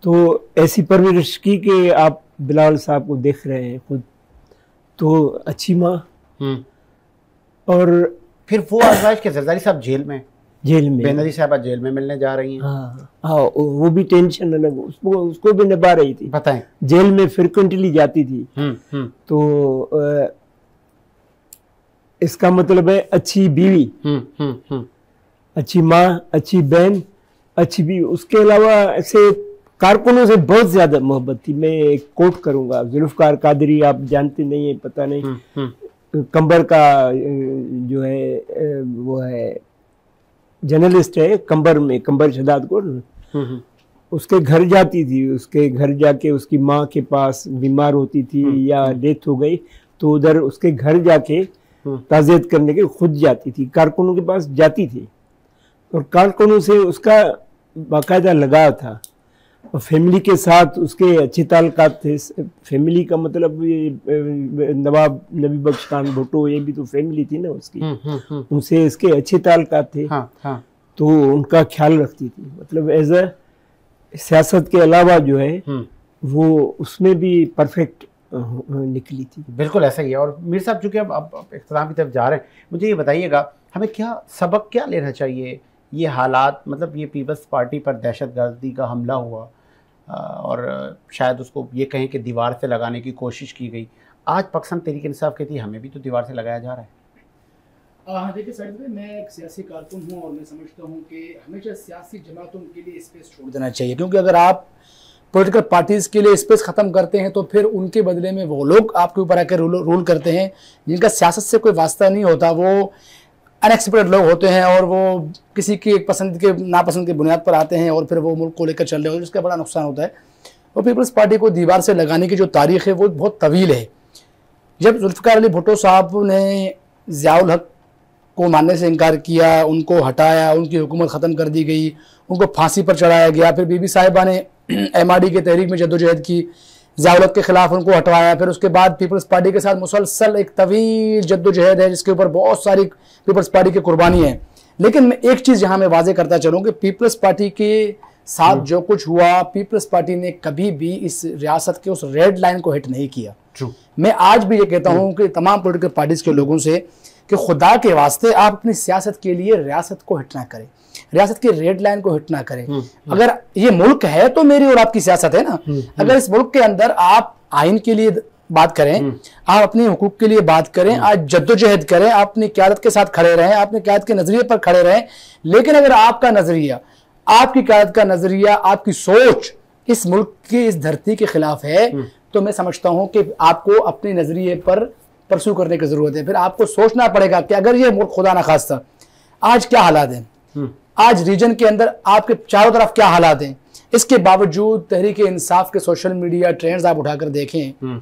तो ऐसी परवरिश की कि आप बिलावल साहब को देख रहे हैं खुद, तो अच्छी माँ। और फिर वो आजमाइश के जरदारी साहब जेल में बेनज़ीर साहबा जेल में मिलने जा रही हैं। हाँ, वो भी टेंशन अलग, उसको भी निभा रही थी। बताएं। जेल में फ्रिक्वेंटली जाती थी। तो इसका मतलब है अच्छी बीवी, अच्छी माँ, अच्छी बहन, अच्छी बीवी। उसके अलावा ऐसे कारकुनों से बहुत ज्यादा मोहब्बत थी। मैं एक कोट करूंगा, जुल्फ़कार कादरी, आप जानते नहीं है, पता नहीं, कंबर का जो है वो है जर्नलिस्ट है कंबर में, कंबर शदाद को, उसके घर जाती थी। उसके घर जाके उसकी माँ के पास बीमार होती थी या डेथ हो गई, तो उधर उसके घर जाके ताज़ियत करने के खुद जाती थी, कारकुनों के पास जाती थी, और कारकुनों से उसका बाकायदा लगाव था, और फैमिली के साथ उसके अच्छे ताल्लुकात थे। फैमिली का मतलब ये नवाब नबी बख्श खान भुट्टो, ये भी तो फैमिली थी ना उसकी, उनसे इसके अच्छे ताल्लुकात थे। तो उनका ख्याल रखती थी, मतलब एज अ सियासत के अलावा जो है वो उसमें भी परफेक्ट निकली थी। बिल्कुल ऐसा ही है। और मीर साहब, चूँकि अब इख्तिताम की तरफ जा रहे हैं, मुझे ये बताइएगा हमें क्या सबक क्या लेना चाहिए ये हालात, मतलब ये पीपल्स पार्टी पर दहशतगर्दी का हमला हुआ और शायद उसको ये कहें कि दीवार से लगाने की कोशिश की गई। आज पाकिस्तान तहरीक इंसाफ कहती है हमें भी तो दीवार से लगाया जा रहा है। हाँ देखिए साइड में मैं एक सियासी कारकुन हूँ और मैं समझता हूँ कि हमेशा सियासी जमातों के लिए स्पेस छोड़ देना चाहिए, क्योंकि अगर आप पॉलिटिकल पार्टीज़ के लिए स्पेस ख़त्म करते हैं तो फिर उनके बदले में वो लोग आपके ऊपर आकर रूल करते हैं जिनका सियासत से कोई वास्ता नहीं होता, वो अनएक्सपेक्टेड लोग होते हैं और वो किसी की पसंद के नापसंद की बुनियाद पर आते हैं और फिर वो मुल्क को लेकर चल रहे होते हैं, जिसका बड़ा नुकसान होता है। और पीपल्स पार्टी को दीवार से लगाने की जो तारीख़ है वो बहुत तवील है। जब जुल्फ़िकार अली भुट्टो साहब ने ज़ियाउल हक को मानने से इनकार किया, उनको हटाया, उनकी हुकूमत ख़त्म कर दी गई, उनको फांसी पर चढ़ाया गया, फिर बीबी साहिबा ने MRD के तहरीक में जद्दोजहद की, ज़ियाउल हक के ख़िलाफ़ उनको हटवाया, फिर उसके बाद पीपल्स पार्टी के साथ मुसलसल एक तवील जद्दोजहद है जिसके ऊपर बहुत सारी पीपल्स पार्टी की कुर्बानी है। लेकिन मैं एक चीज़ यहाँ मैं वाजे करता चलूँ कि पीपल्स पार्टी के साथ जो कुछ हुआ, पीपल्स पार्टी ने कभी भी इस रियासत के उस रेड लाइन को हिट नहीं किया। मैं आज भी ये कहता हूँ कि तमाम पॉलिटिकल पार्टीज़ के लोगों से कि खुदा के वास्ते आप अपनी सियासत के लिए रियासत को हिट ना करें, रियासत की रेड लाइन को हिट ना करें। अगर ये मुल्क है तो मेरी और आपकी सियासत है ना। अगर इस मुल्क के अंदर आप आइन के लिए बात करें, आप अपने हुकूक के लिए बात करें, आज जद्दोजहद करें, आप अपनी क़यादत के साथ खड़े रहें, अपनी क़यादत के नज़रिए पर खड़े रहें, लेकिन अगर आपका नज़रिया, आपकी क़यादत का नज़रिया, आपकी सोच इस मुल्क की, इस धरती के खिलाफ है, तो मैं समझता हूँ कि आपको अपने नज़रिए पर परसू करने की ज़रूरत है। फिर आपको सोचना पड़ेगा कि अगर ये मुल्क खुदा न खास्ता आज क्या हालात हैं, आज रीजन के अंदर आपके चारों तरफ क्या हालात हैं, इसके बावजूद तहरीक इंसाफ के सोशल मीडिया ट्रेंड्स आप उठाकर देखें,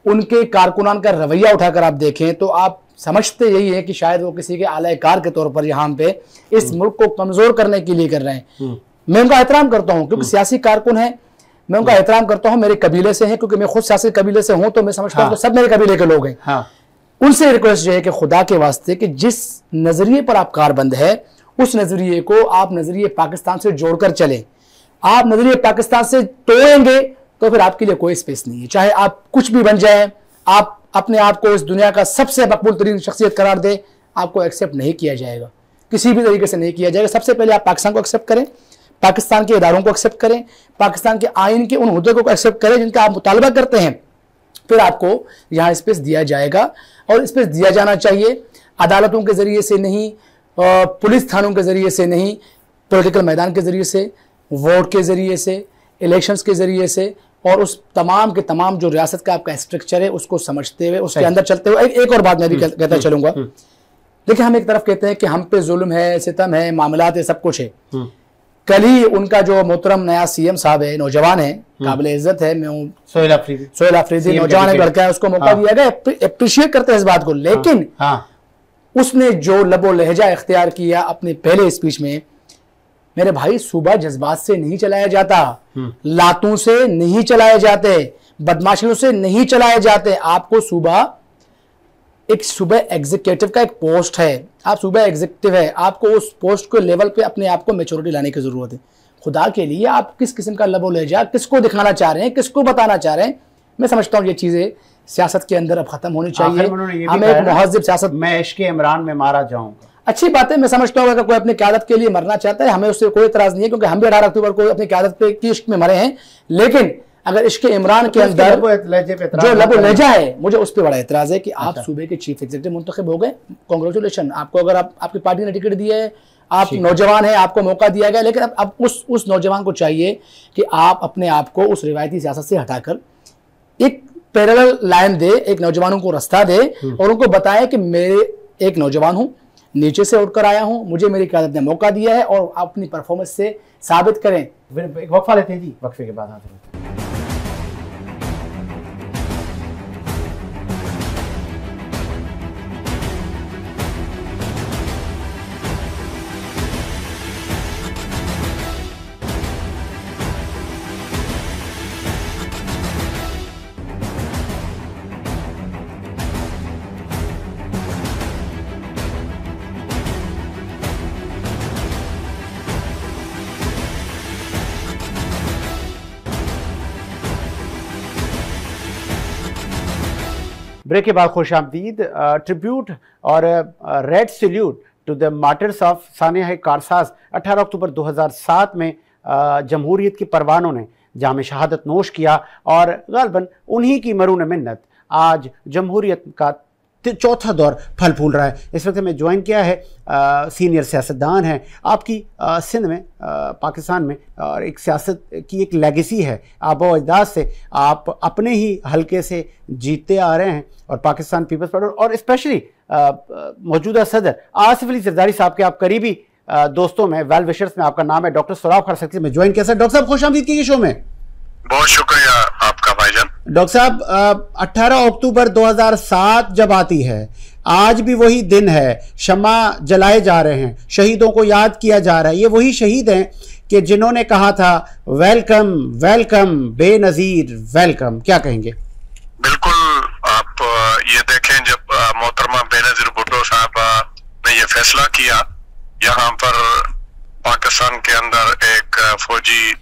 उनके कारकुनान का रवैया उठाकर आप देखें, तो आप समझते यही है कि शायद वो किसी के आलाकार के तौर पर यहाँ पे इस मुल्क को कमज़ोर करने के लिए कर रहे हैं। मैं उनका एहतराम करता हूँ क्योंकि सियासी कारकुन है, मैं उनका एहतराम करता हूँ, मेरे कबीले से हैं, क्योंकि मैं खुद सियासी कबीले से हूँ, तो मैं समझता हूँ कि सब मेरे कबीले के लोग हैं। उनसे रिक्वेस्ट ये है कि खुदा के वास्ते कि जिस नज़रिए पर आप कारबंद है उस नज़रिए को आप नज़रिए पाकिस्तान से जोड़कर चलें। आप नज़रिए पाकिस्तान से तोड़ेंगे तो फिर आपके लिए कोई स्पेस नहीं है, चाहे आप कुछ भी बन जाए, आप अपने आप को इस दुनिया का सबसे मकबूल तरीन शख्सियत करार दे, आपको एक्सेप्ट नहीं किया जाएगा, किसी भी तरीके से नहीं किया जाएगा। सबसे पहले आप पाकिस्तान को एक्सेप्ट करें, पाकिस्तान के इदारों को एक्सेप्ट करें, पाकिस्तान के आइन के उन हुद्दों को एक्सेप्ट करें जिनका आप मुतालबा करते हैं, फिर आपको यहाँ स्पेस दिया जाएगा। और स्पेस दिया जाना चाहिए अदालतों के ज़रिए से नहीं, पुलिस थानों के ज़रिए से नहीं, पॉलिटिकल मैदान के ज़रिए से, वोट के ज़रिए से, इलेक्शंस के ज़रिए से, और उस तमाम के तमाम जो रियासत का आपका स्ट्रक्चर है उसको समझते हुए, उसके अंदर चलते हुए। एक और बात मैं भी कहता चलूँगा, देखिए हम एक तरफ कहते हैं कि हम पे जुल्म है, सितम है, मामलात है, सब कुछ है। कल ही उनका जो मोहतरम नया CM साहब है, नौजवान है, काबिल इज्जत है, मैं सोहेल अफरीदी नौजवान एक लड़का है, उसको मौका दिया गया, अप्रिशिएट करते हैं इस बात को। लेकिन उसने जो लबो लहजा इख्तियार किया अपने पहले स्पीच में, मेरे भाई सूबा जज्बात से नहीं चलाया जाता, लातों से नहीं चलाए जाते, बदमाशियों से नहीं चलाए जाते। आपको सूबा एक सूबा एग्जीक्यूटिव का एक पोस्ट है, आप सूबा एग्जीक्यूटिव है, आपको उस पोस्ट के लेवल पे अपने आप को मैच्योरिटी लाने की जरूरत है। खुदा के लिए आप किस किस्म का लबो लहजा, किसको दिखाना चाह रहे हैं, किसको बताना चाह रहे हैं, मैं समझता हूँ ये चीजें सियासत के अंदर अब खत्म होनी चाहिए। हमें एक मुहज़्ज़िब सियासत, मैं इश्क़ इमरान में मारा जाऊंगा, अच्छी बात है। मैं समझता हूँ अगर कोई अपनी क़यादत के लिए मरना चाहता है, हमें उससे कोई इतराज़ नहीं है, क्योंकि हम भी 18 अक्टूबर को अपनी क़यादत पे की इश्क में मरे हैं। लेकिन अगर इश्क़ इमरान के अंदर जो लबो लहजा है, मुझे उस पर बड़ा एतराज़ है कि आप सूबे के चीफ एग्जीक्यूटिव मुंतखब हो गए, कांग्रेचुलेशन आपको। अगर आपकी पार्टी ने टिकट दिया है, आप नौजवान हैं, आपको मौका दिया गया, लेकिन अब उस नौजवान को चाहिए कि आप अपने आप को उस रिवायती सियासत से हटाकर एक पैरेलल लाइन दे, एक नौजवानों को रास्ता दे और उनको बताए कि मेरे एक नौजवान हूँ, नीचे से उठकर आया हूँ, मुझे मेरी क़यादत ने मौका दिया है, और अपनी परफॉर्मेंस से साबित करें। एक वक्फा लेते हैं जी, वक्फे के बाद हाजिर होते हैं। ब्रेक के बाद खुश आमदीद। ट्रिब्यूट और red salute to the martyrs of सानिया कारसाज 18 अक्टूबर 2007 में जमहूरियत की परवानों ने जाम शहादत नोश किया, और गालबन उन्हीं की मरून मिन्नत आज जमहूरियत का चौथा दौर फल फूल रहा है। इस वक्त हमें ज्वाइन किया है सीनियर सियासतदान हैं आपकी सिंध में, पाकिस्तान में, और एक सियासत की एक लेगेसी है, आबा अजदाद से आप अपने ही हलके से जीतते आ रहे हैं, और पाकिस्तान पीपल्स पार्टी और स्पेशली मौजूदा सदर आसिफ अली जरदारी साहब के आप करीबी दोस्तों में, वेल विशर्स में आपका नाम है। डॉक्टर सुराब खान सक्सेस में ज्वाइन किया। सर डॉक्टर साहब खुश आमदीद कीजिए शो में। बहुत शुक्रिया आपका भाईजान। डॉक्टर साहब 18 अक्टूबर 2007 जब आती है, आज भी वही दिन है, शम्मा जलाए जा रहे हैं, शहीदों को याद किया जा रहा है। ये वही शहीद हैं कि जिन्होंने कहा था वेलकम वेलकम बेनजीर वेलकम, क्या कहेंगे? बिल्कुल, आप ये देखें, जब मोहतरमा बेनजीर भुट्टो साहब ने ये फैसला किया, यहाँ पर पाकिस्तान के अंदर एक फौजी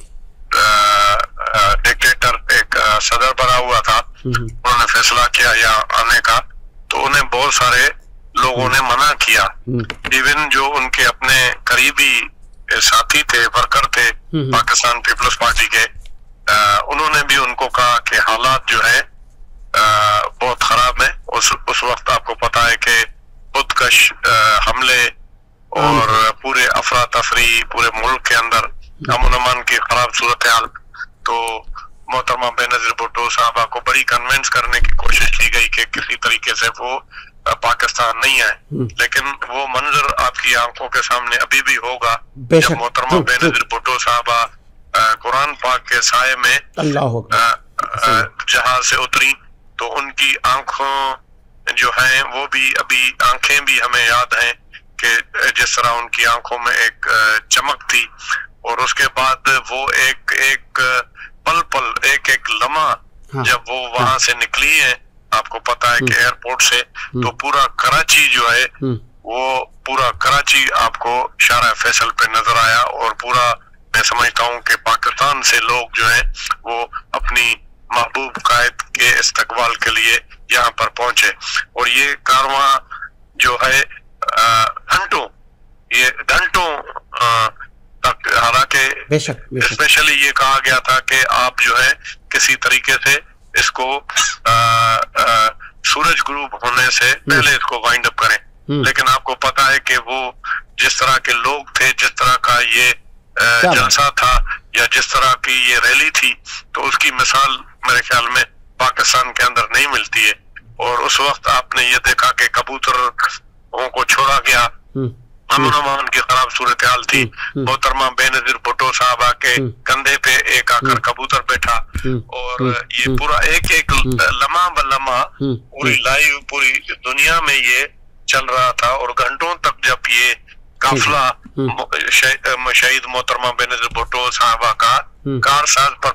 डिक्टेटर, एक सदर बना हुआ था, उन्होंने फैसला किया यहाँ आने का, तो उन्हें बहुत सारे लोगों ने मना किया। इवन जो उनके अपने करीबी साथी थे, वर्कर थे पाकिस्तान पीपल्स पार्टी के, उन्होंने भी उनको कहा कि हालात जो है बहुत खराब है। उस वक्त आपको पता है कि खुदकश हमले और पूरे अफरा तफरी पूरे मुल्क के अंदर अमन अमान की खराब सूरत हाल, तो मोहतरमा बेनजीर भुट्टो साहबा को बड़ी कन्विंस करने की कोशिश की गई कि किसी तरीके से वो पाकिस्तान नहीं आए, लेकिन वो मंजर आपकी आंखों के सामने अभी भी होगा जब मोहतरमा बेनजीर भुट्टो साहबा कुरान पाक के साये में जहाज से उतरी, तो उनकी आंखों जो हैं वो भी अभी आंखें भी हमें याद हैं कि जिस तरह उनकी आंखों में एक चमक थी, और उसके बाद वो एक एक पल पल एक एक लम्हा जब वो वहां से निकली है, आपको पता है कि एयरपोर्ट से, तो पूरा कराची जो है वो पूरा कराची आपको शारा फैसल पे नजर आया, और पूरा मैं समझता हूँ कि पाकिस्तान से लोग जो है वो अपनी महबूब कायद के इस्तकबाल के लिए यहाँ पर पहुंचे। और ये कारवां जो है घंटों तक, हालांकि स्पेशली ये कहा गया था कि आप जो है किसी तरीके से इसको सूरज ग्रुप होने से पहले इसको वाइंड अप करें, लेकिन आपको पता है कि वो जिस तरह के लोग थे, जिस तरह का ये जलसा था, या जिस तरह की ये रैली थी, तो उसकी मिसाल मेरे ख्याल में पाकिस्तान के अंदर नहीं मिलती है। और उस वक्त आपने ये देखा कि कबूतरों को छोड़ा गया, अमन अमान की खराब सूरत हाल थी, मोहतरमा बेनजीर भुट्टो साहबा के कंधे पे एक आकर कबूतर बैठा, और ये पूरा एक एक लम्हा ब लम्हा पूरी लाइव पूरी दुनिया में ये चल रहा था। और घंटों तक जब ये काफिला शहीद मोहतरमा बेनजीर भुट्टो साहबा का कारसाज पर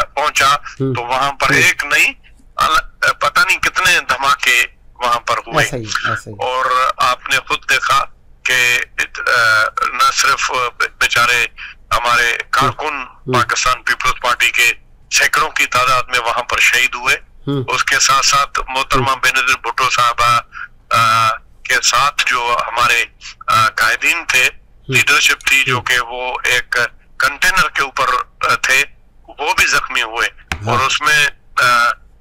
पहुंचा, तो वहां पर एक नहीं पता नहीं कितने धमाके वहां पर हुए। और आपने खुद देखा कि न सिर्फ बेचारे हमारे कारकुन पाकिस्तान पीपल्स पार्टी के सैकड़ों की तादाद में वहां पर शहीद हुए, उसके साथ साथ मोहतरमा बेनजीर भुट्टो साहबा के साथ जो हमारे कायदीन थे, लीडरशिप थी, जो कि वो एक कंटेनर के ऊपर थे, वो भी जख्मी हुए। और उसमें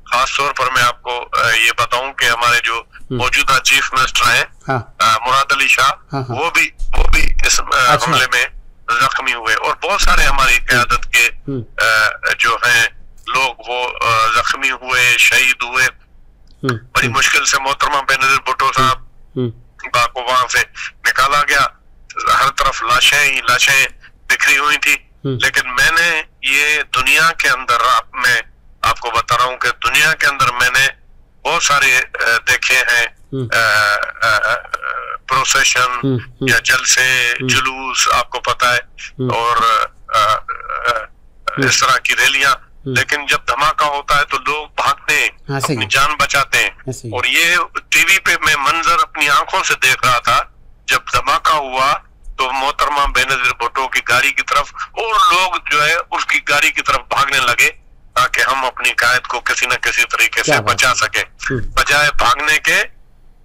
खास तौर पर मैं आपको ये बताऊं कि हमारे जो मौजूदा चीफ मिनिस्टर हैं मुराद अली शाह, वो भी इस हमले में जख्मी हुए, और बहुत सारे हमारी क़यादत के जो हैं लोग वो जख्मी हुए, शहीद हुए। बड़ी मुश्किल से मोहतरमा बेनजीर भुट्टो साहब को वहां से निकाला गया, हर तरफ लाशें ही लाशें बिखरी हुई थी। लेकिन मैंने ये दुनिया के अंदर, मैं आपको बता रहा हूँ कि दुनिया के अंदर मैंने बहुत सारे देखे हैं प्रोसेशन या जलसे जुलूस, आपको पता है, और इस तरह की रैलियां, लेकिन जब धमाका होता है तो लोग भागते हैं, अपनी जान बचाते हैं। और ये टीवी पे मैं मंजर अपनी आंखों से देख रहा था, जब धमाका हुआ तो मोहतरमा बेनजीर भुट्टो की गाड़ी की तरफ और लोग जो है उसकी गाड़ी की तरफ भागने लगे, ताकि हम अपनी कायद को किसी न किसी तरीके से बचा सके, बजाय भागने के,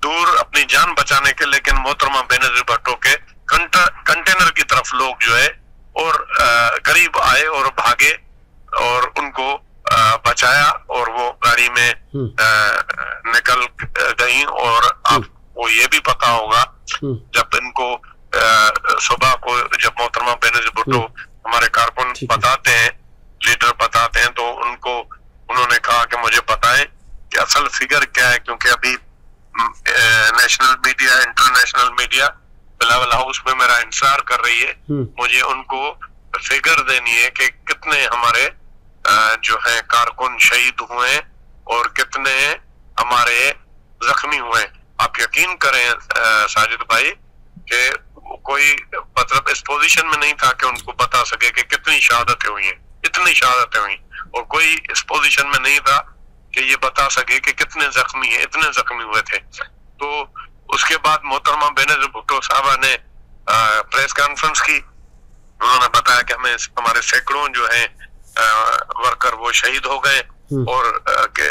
दूर अपनी जान बचाने के। लेकिन मोहतरमा बेनजीर भुट्टो के कंटेनर की तरफ लोग जो है और करीब आए और भागे, और उनको बचाया और वो गाड़ी में निकल गई। और आपको ये भी पता होगा जब इनको सुबह को जब मोहतरमा बेनजीर भुट्टो हमारे कारकुन बताते हैं, लीडर बताते हैं, तो उन्होंने कहा कि मुझे बताएं कि असल फिगर क्या है, क्योंकि अभी national media, international media Bilawal house में मेरा इंतजार कर रही है। मुझे उनको फिगर देनी है कि कितने हमारे जो है कारकुन शहीद हुए और कितने हमारे जख्मी हुए। आप यकीन करें साजिद भाई कि कोई मतलब इस पोजीशन में नहीं था कि उनको बता सके कि कितनी शहादतें हुई हैं, इतनी शहादतें हुई, और कोई इस पोजीशन में नहीं था कि ये बता सके कि कितने जख्मी हैं, इतने जख्मी हुए थे। तो उसके बाद मोहतरमा बेनजीर भुट्टो साहबा ने प्रेस कॉन्फ्रेंस की। उन्होंने बताया कि हमें हमारे सैकड़ों जो है वर्कर वो शहीद हो गए और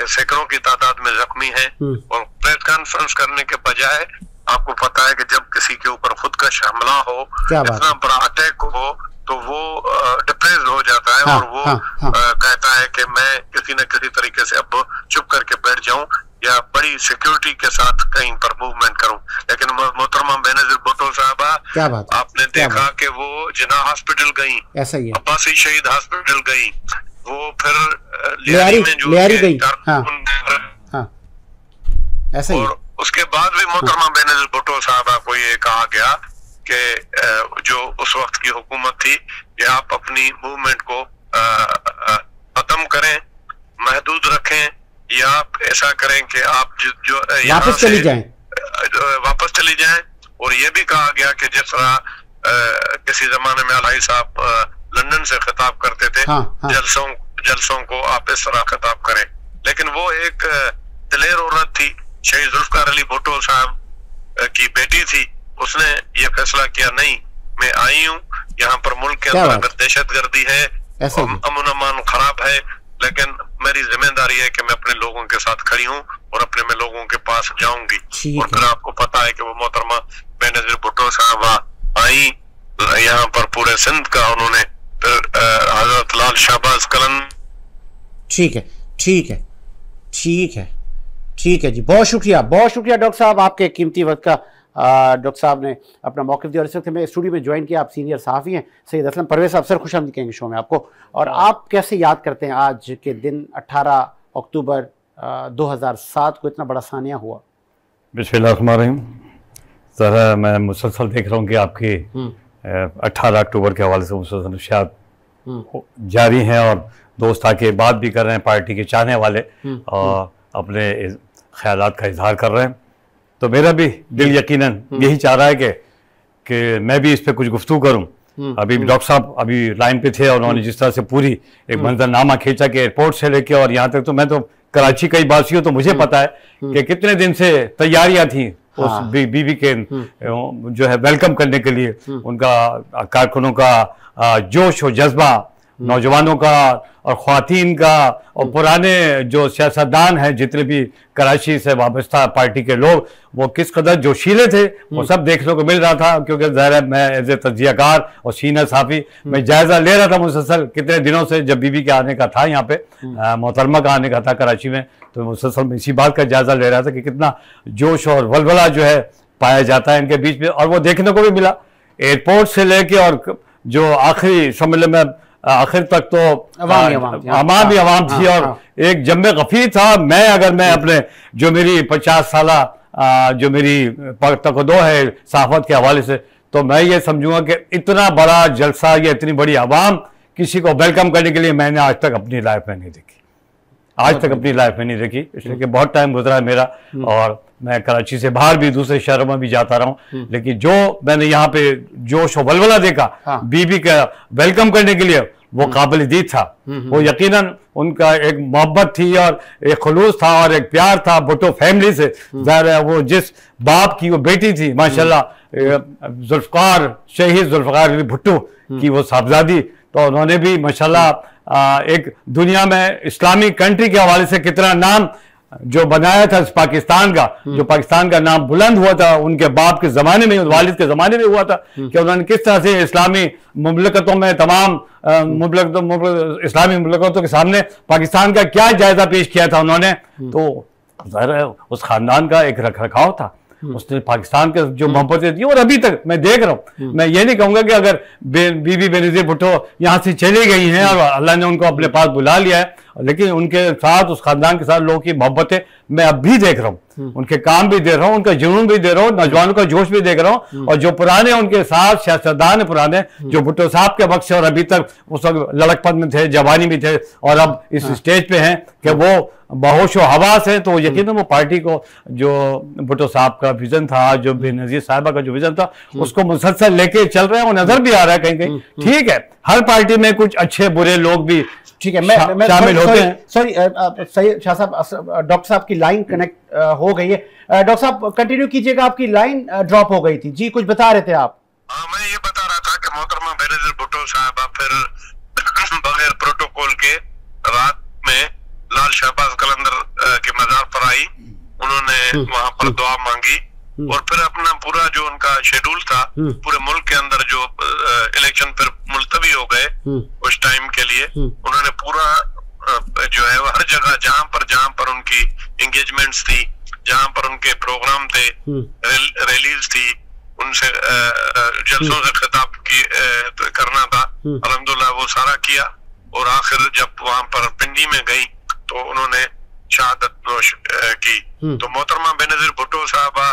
सैकड़ों की तादाद में जख्मी हैं। और प्रेस कॉन्फ्रेंस करने के बजाय आपको पता है कि जब किसी के ऊपर खुदकश हमला हो, इतना बड़ा अटैक हो, तो वो डिप्रेस हो जाता है और वो कहता है कि मैं किसी न किसी तरीके से अब चुप करके बैठ जाऊं या बड़ी सिक्योरिटी के साथ कहीं पर मूवमेंट करूं। लेकिन मोहतरमा बेनजीर भुट्टो साहबा आपने देखा कि वो जिन्ना हॉस्पिटल गई, ऐसा ही है, अब्बासी शहीद हॉस्पिटल गई, वो फिर लियारी गई, ऐसा ही। और उसके बाद भी मोहतरमा बेनजीर भुट्टो साहबा को ये कहा गया कि जो उस वक्त की हुकूमत थी कि आप अपनी मूवमेंट को खत्म करें, महदूद रखें, या आप ऐसा करें कि आप जो वापस चली जाएं। और ये भी कहा गया कि जिस तरह किसी जमाने में अलाई साहब लंदन से खिताब करते थे, जलसों को आप इस तरह खिताब करें। लेकिन वो एक दिलेर औरत थी, शहीद जुल्फकार अली भुट्टो साहब की बेटी थी, उसने ये फैसला किया नहीं, मैं आई हूँ यहाँ पर मुल्क के अंदर अगर दहशतगर्दी है, अमन अमान खराब है, लेकिन मेरी जिम्मेदारी है कि मैं अपने लोगों के साथ खड़ी हूँ और अपने मैं लोगों के पास जाऊंगी। और फिर आपको पता है कि वो मोहतरमा बेनजीर भुट्टो साहब आई यहाँ पर पूरे सिंध का उन्होंने फिर हजरत लाल शाहबाज कलन। ठीक है जी, बहुत शुक्रिया डॉक्टर साहब, आपके कीमती वक्त का डॉक्टर साहब ने अपना मौक़िफ़ दिया। और इस वक्त मैं स्टूडियो में ज्वाइन किया, आप सीनियर सहाफ़ी हैं, सैयद असलम परवेज़ साहब, सर खुशामदीद कहेंगे शो में आपको। और आप कैसे याद करते हैं आज के दिन 18 अक्टूबर 2007 को इतना बड़ा सानिया हुआ? बिस्मिल्लाहिर्रहमानिर्रहीम। सर मैं मुसलसल देख रहा हूँ कि आपकी 18 अक्टूबर के हवाले से मुसलसल नशियात जारी हैं और दोस्त आके बात भी कर रहे हैं, पार्टी के चाहने वाले और अपने ख्यालात का इजहार कर रहे हैं। तो मेरा भी दिल यकीनन यही चाह रहा है कि मैं भी इस पे कुछ गुफ्तगू करूं। अभी डॉक्टर साहब अभी लाइन पे थे और उन्होंने जिस तरह से पूरी एक मंजरनामा खींचा कि एयरपोर्ट से लेके और यहाँ तक, तो मैं तो कराची का ही बासी हूँ, तो मुझे पता है कि कितने दिन से तैयारियां थी उस बीबी के जो है वेलकम करने के लिए, उनका कारकुनों का जोश और जज्बा, नौजवानों का और ख्वातीन का और पुराने जो सियासतदान हैं जितने भी कराची से वाबस्ता पार्टी के लोग, वो किस कदर जोशीले थे वो सब देखने को मिल रहा था। क्योंकि ज़ाहिर है मैं एज ए तजियाकार और सीनियर साफ़ी मैं जायज़ा ले रहा था मुसलसल कितने दिनों से, जब बीबी के आने का था यहाँ पे, मोहतरमा का आने का था कराची में, तो मुसलसल मैं इसी बात का जायज़ा ले रहा था कि कितना जोश और वलवला जो है पाया जाता है इनके बीच में। और वो देखने को भी मिला एयरपोर्ट से लेके और जो आखिरी सम्मेलन में आखिर तक तो अवाम थी और एक जम्मे गफीर था। मैं अपने जो मेरी 50 साल जो मेरी तकदो है सहाफत के हवाले से, तो मैं ये समझूंगा कि इतना बड़ा जलसा या इतनी बड़ी आवाम किसी को वेलकम करने के लिए मैंने आज तक अपनी लाइफ में नहीं देखी, इसलिए कि बहुत टाइम गुजरा है मेरा और मैं कराची से बाहर भी दूसरे शहरों में भी जाता रहा हूँ, लेकिन जो मैंने यहाँ पे जोश और वलवला देखा बीबी का वेलकम करने के लिए, वो काबिल दीद था। वो यकीनन उनका एक मोहब्बत थी और एक खुलूस था और एक प्यार था भुट्टो फैमिली से। ज़ाहिर है वो जिस बाप की वो बेटी थी माशाल्लाह, शहीद जुल्फ़कार अली भुट्टो की वो साहबजादी, तो उन्होंने भी माशाल्लाह एक दुनिया में इस्लामिक कंट्री के हवाले से कितना नाम जो बनाया था पाकिस्तान का, जो पाकिस्तान का नाम बुलंद हुआ था उनके बाप के जमाने में, वालिद के जमाने में हुआ था, कि उन्होंने किस तरह से इस्लामी मुमलकतों में तमाम इस्लामी मुमलकतों के सामने पाकिस्तान का क्या जायजा पेश किया था उन्होंने। तो ज़ाहिर है उस खानदान का एक रख रखाव था, उसने पाकिस्तान के जो मोहब्बतें दी और अभी तक मैं देख रहा हूँ। मैं ये नहीं कहूंगा कि अगर बीबी बेनज़ीर भुट्टो यहाँ से चली गई हैं और अल्लाह ने उनको अपने पास बुला लिया है, लेकिन उनके साथ, उस खानदान के साथ लोगों की मोहब्बतें मैं अब भी देख रहा हूँ, उनके काम भी देख रहा हूँ, उनका जुनून भी देख रहा हूँ, नौजवानों का जोश भी देख रहा हूँ। और जो पुराने उनके साथ सियासतदान पुराने जो भुट्टो साहब के वक्त से और अभी तक उस वक्त लड़कपन में थे, जवानी में थे और अब इस स्टेज पे हैं कि वो बहोश व हवास है, तो यकीनन वो पार्टी को जो भुट्टो साहब का विजन था, जो बेनज़ीर साहिबा का जो विजन था, उसको मुसलसल लेके चल रहे हैं। और नजर भी आ रहा है कहीं कहीं, ठीक है, हर पार्टी में कुछ अच्छे बुरे लोग भी, ठीक है, मैं शामिल होते हैं। सॉरी सही शाह साहब, डॉक्टर साहब की लाइन कनेक्ट हो गई है। डॉक्टर साहब कंटिन्यू कीजिएगा, आपकी लाइन ड्रॉप हो गई थी जी, कुछ बता रहे थे आप। हाँ, मैं ये बता रहा था कि मोहतरमा बेनज़ीर भुट्टो साहबा फिर बगैर प्रोटोकॉल के रात में लाल शहबाज कलंदर के मजार पर आई, उन्होंने वहां पर दुआ मांगी और फिर अपना पूरा जो उनका शेड्यूल था पूरे मुल्क के अंदर, जो इलेक्शन फिर मुलतवी हो गए उस टाइम के लिए, उन्होंने पूरा जो है हर जगह जहां पर उनकी एंगेजमेंट्स थी, जहां पर उनके प्रोग्राम थे, रैलीज थी, उनसे जलसों से खिताब करना था, अल्हम्दुलिल्लाह वो सारा किया। और आखिर जब वहां पर पिंडी में गई तो उन्होंने शहादत नोश की। तो मोहतरमा बेनज़ीर भुट्टो साहबा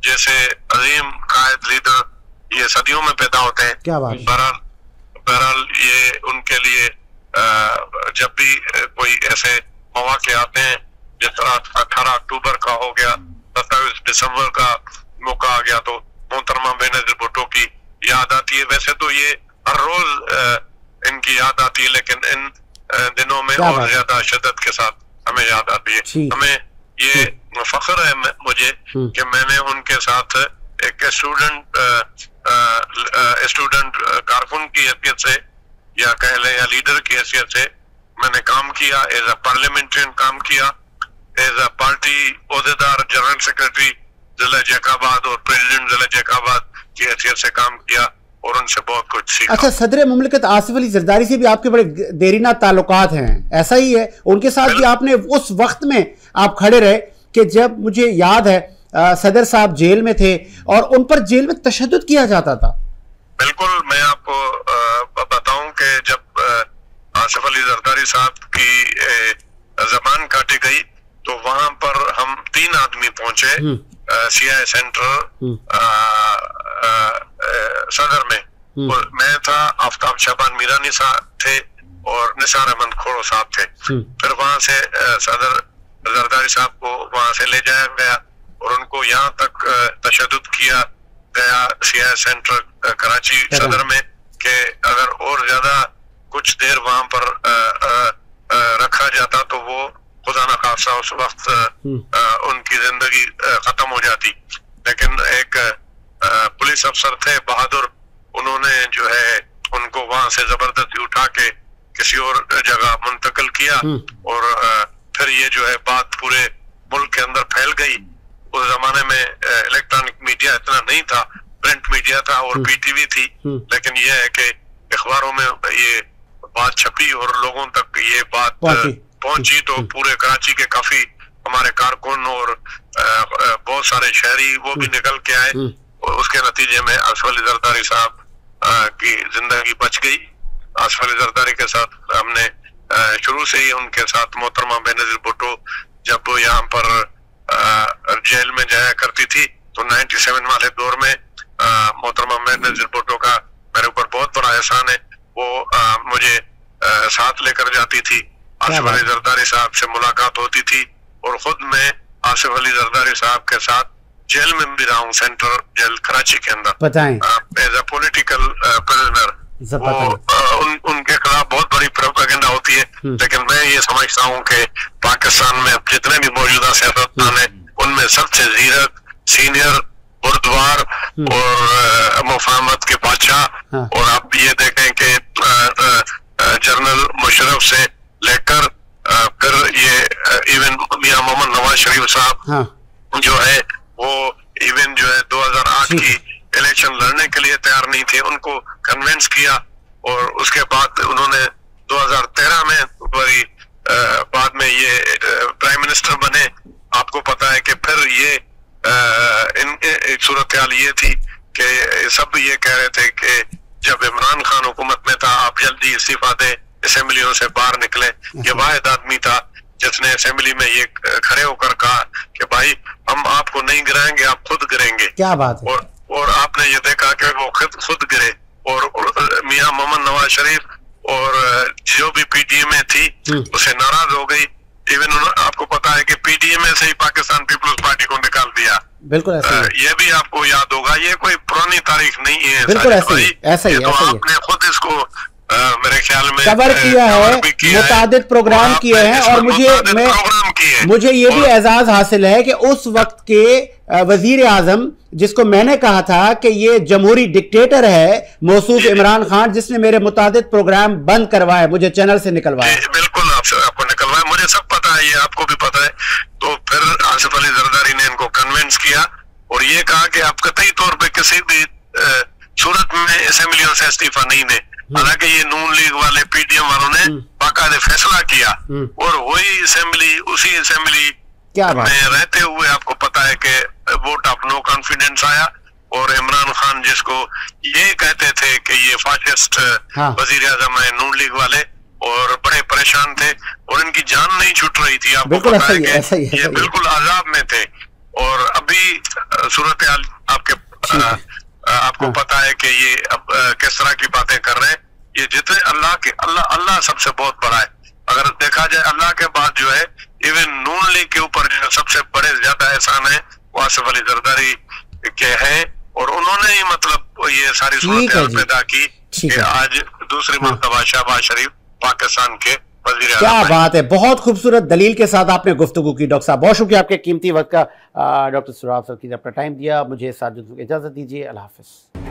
जैसे अजीम कायद लीडर ये सदियों में पैदा होते हैं। क्या बात। बहरहाल ये उनके लिए जब भी कोई ऐसे मौके आते हैं, जिस तरह 18 अक्टूबर का हो गया, 27 दिसंबर का मौका आ गया, तो मोहतरमा बेनज़ीर भुट्टो की याद आती है। वैसे तो ये हर रोज इनकी याद आती है, लेकिन इन दिनों में और ज्यादा शिद्दत के साथ हमें याद आती है। हमें ये फख्र है मुझे कि मैंने उनके साथ एक स्टूडेंट कारकुन की हैसियत से या कह लें या लीडर की हैसियत से मैंने काम किया, एज अ पार्लियामेंट्रियन काम किया, एज अ पार्टी ओहदेदार, जनरल सेक्रेटरी जिला जैकाबाद और प्रेसिडेंट जिला जैकाबाद की हैसियत से काम किया और उनसे बहुत कुछ सीखा। अच्छा, सदर मुमलिकत आसिफ अली जरदारी से भी आपके बड़े देरीना ताल्लुकात हैं, ऐसा ही है? उनके साथ भी आपने उस वक्त में आप खड़े रहे कि जब मुझे याद है सदर साहब जेल में थे और उन पर जेल में तशद्दुद किया जाता था। बिल्कुल, मैं आपको बताऊं कि जब आसिफ अली जरदारी साहब की जबान काटी गई तो वहां पर हम 3 आदमी पहुंचे सीआई सेंटर सदर में। और मैं था, आफ्ताब शहबान मीरानी साहब थे और निसार अहमद खोड़ो साहब थे। फिर वहां से सदर जरदारी साहब को वहां से ले जाया गया और उनको यहाँ तक तशद्दुद किया गया सीआई सेंटर कराची सदर में कि अगर और ज्यादा कुछ देर वहां पर रखा जाता तो वो खुदा न खासा उस वक्त उनकी जिंदगी खत्म हो जाती। लेकिन एक पुलिस अफसर थे बहादुर, उन्होंने जो है उनको वहां से जबरदस्ती उठा के किसी और जगह मुंतकिल किया और फिर ये जो है बात पूरे मुल्क के अंदर फैल गई। उस जमाने में इलेक्ट्रॉनिक मीडिया इतना नहीं था, प्रिंट मीडिया था और पीटीवी थी, लेकिन ये है कि अखबारों में ये बात छपी और लोगों तक ये बात पहुंची तो पूरे कराची के काफी हमारे कारकुन और बहुत सारे शहरी वो भी निकल के आए और उसके नतीजे में आसिफ अली जरदारी साहब की जिंदगी बच गई। आसिफ अली जरदारी के साथ हमने शुरू से ही उनके साथ मोहतरमा बेनज़ीर भुट्टो जब वो यहाँ पर जेल में जाया करती थी तो 97 वाले दौर में मोहतरमा बेनज़ीर भुट्टो का मेरे ऊपर बहुत बड़ा एहसान है। वो मुझे साथ लेकर जाती थी, आसिफ अली जरदारी साहब से मुलाकात होती थी और खुद मैं आसिफ अली जरदारी साहब के साथ जेल में भी रहा हूँ, सेंट्रल जेल कराची के अंदर एज अ पॉलिटिकल प्रिजनर। उनके खिलाफ बहुत बड़ी प्रोपेगेंडा होती है, लेकिन मैं ये समझता हूँ कि पाकिस्तान में जितने भी मौजूदा सियासतदान है उनमें सबसे जीरक, सीनियर, बुर्दवार और मुफाहमत के बादशाह। और आप ये देखें कि जनरल मुशर्रफ से लेकर फिर ये इवन मियां मोहम्मद नवाज शरीफ साहब जो है वो इवन जो है 2008 की इलेक्शन लड़ने के लिए तैयार नहीं थे, उनको कन्विंस किया और उसके बाद उन्होंने 2013 में बाद में ये प्राइम मिनिस्टर बने। आपको पता है कि फिर ये इन सूरत हाल ये थी कि सब ये कह रहे थे कि जब इमरान खान हुकूमत में था आप जल्दी इस्तीफा दें, असेंबलियों से बाहर निकले। ये वाहिद आदमी था जिसने असेंबली में ये खड़े होकर कहा कि भाई हम आपको नहीं गिराएंगे, आप खुद गिरेंगे। क्या बात है। और आपने ये देखा कि वो खुद गिरे और मियां मोहम्मद नवाज शरीफ और जो भी पीटीए में थी उसे नाराज हो गई। इवन आपको पता है कि पीटीए में से ही पाकिस्तान पीपल्स पार्टी को निकाल दिया। बिल्कुल ऐसा ही। ये भी आपको याद होगा, ये कोई पुरानी तारीख नहीं है। बिल्कुल ऐसा ही, ऐसा ही, तो आपने खुद इसको मेरे ख्याल में कवर किया है, मुतादिद प्रोग्राम किए हैं और मुझे ये भी एजाज हासिल है कि उस वक्त के वजीर आजम जिसको मैंने कहा था कि ये जमहूरी डिक्टेटर है मौसूफ इमरान खान, जिसने मेरे मुतादिद प्रोग्राम बंद करवाए, मुझे चैनल से निकलवाया। बिल्कुल आपको निकलवाया, मुझे सब पता है, ये आपको भी पता है। तो फिर आसिफ अली जरदारी ने इनको कन्विंस किया और ये कहा कि आप कतई तौर पर किसी भी सूरत में असेंबलियों से इस्तीफा नहीं दे। हालांकि ये नून लीग वाले पीटीएम वालों ने बाकायदे फैसला किया और वही असेंबली उसी असेंबली में रहते हुए आपको पता है कि वोट ऑफ नो कॉन्फिडेंस आया और इमरान खान जिसको ये कहते थे कि ये फाशिस्ट वजीर आजम है नून लीग वाले, और बड़े परेशान थे और इनकी जान नहीं छूट रही थी। आपको पता है कि ये बिल्कुल आजाब में थे। और अभी सूरत हाल आपको पता है कि ये अब किस तरह की बातें कर रहे हैं। ये जितने अल्लाह सबसे बहुत बड़ा है। अगर देखा जाए अल्लाह के बाद जो है इवन नून लीग के ऊपर जो सबसे बड़े ज्यादा एहसान है वो आसिफ अली जरदारी के हैं और उन्होंने ही मतलब ये सारी सूरत हाल पैदा की कि आज दूसरी मर्तबा शहबाज शरीफ पाकिस्तान के वजीर आज़म। क्या बात है, बहुत खूबसूरत दलील के साथ आपने गुफ्तगू की डॉक्टर साहब। बहुत शुक्रिया आपके कीमती वक्त का। डॉक्टर सुराब सर की अपना टाइम दिया। मुझे साथ इजाज़त दीजिए। अल्लाह हाफ़िज़।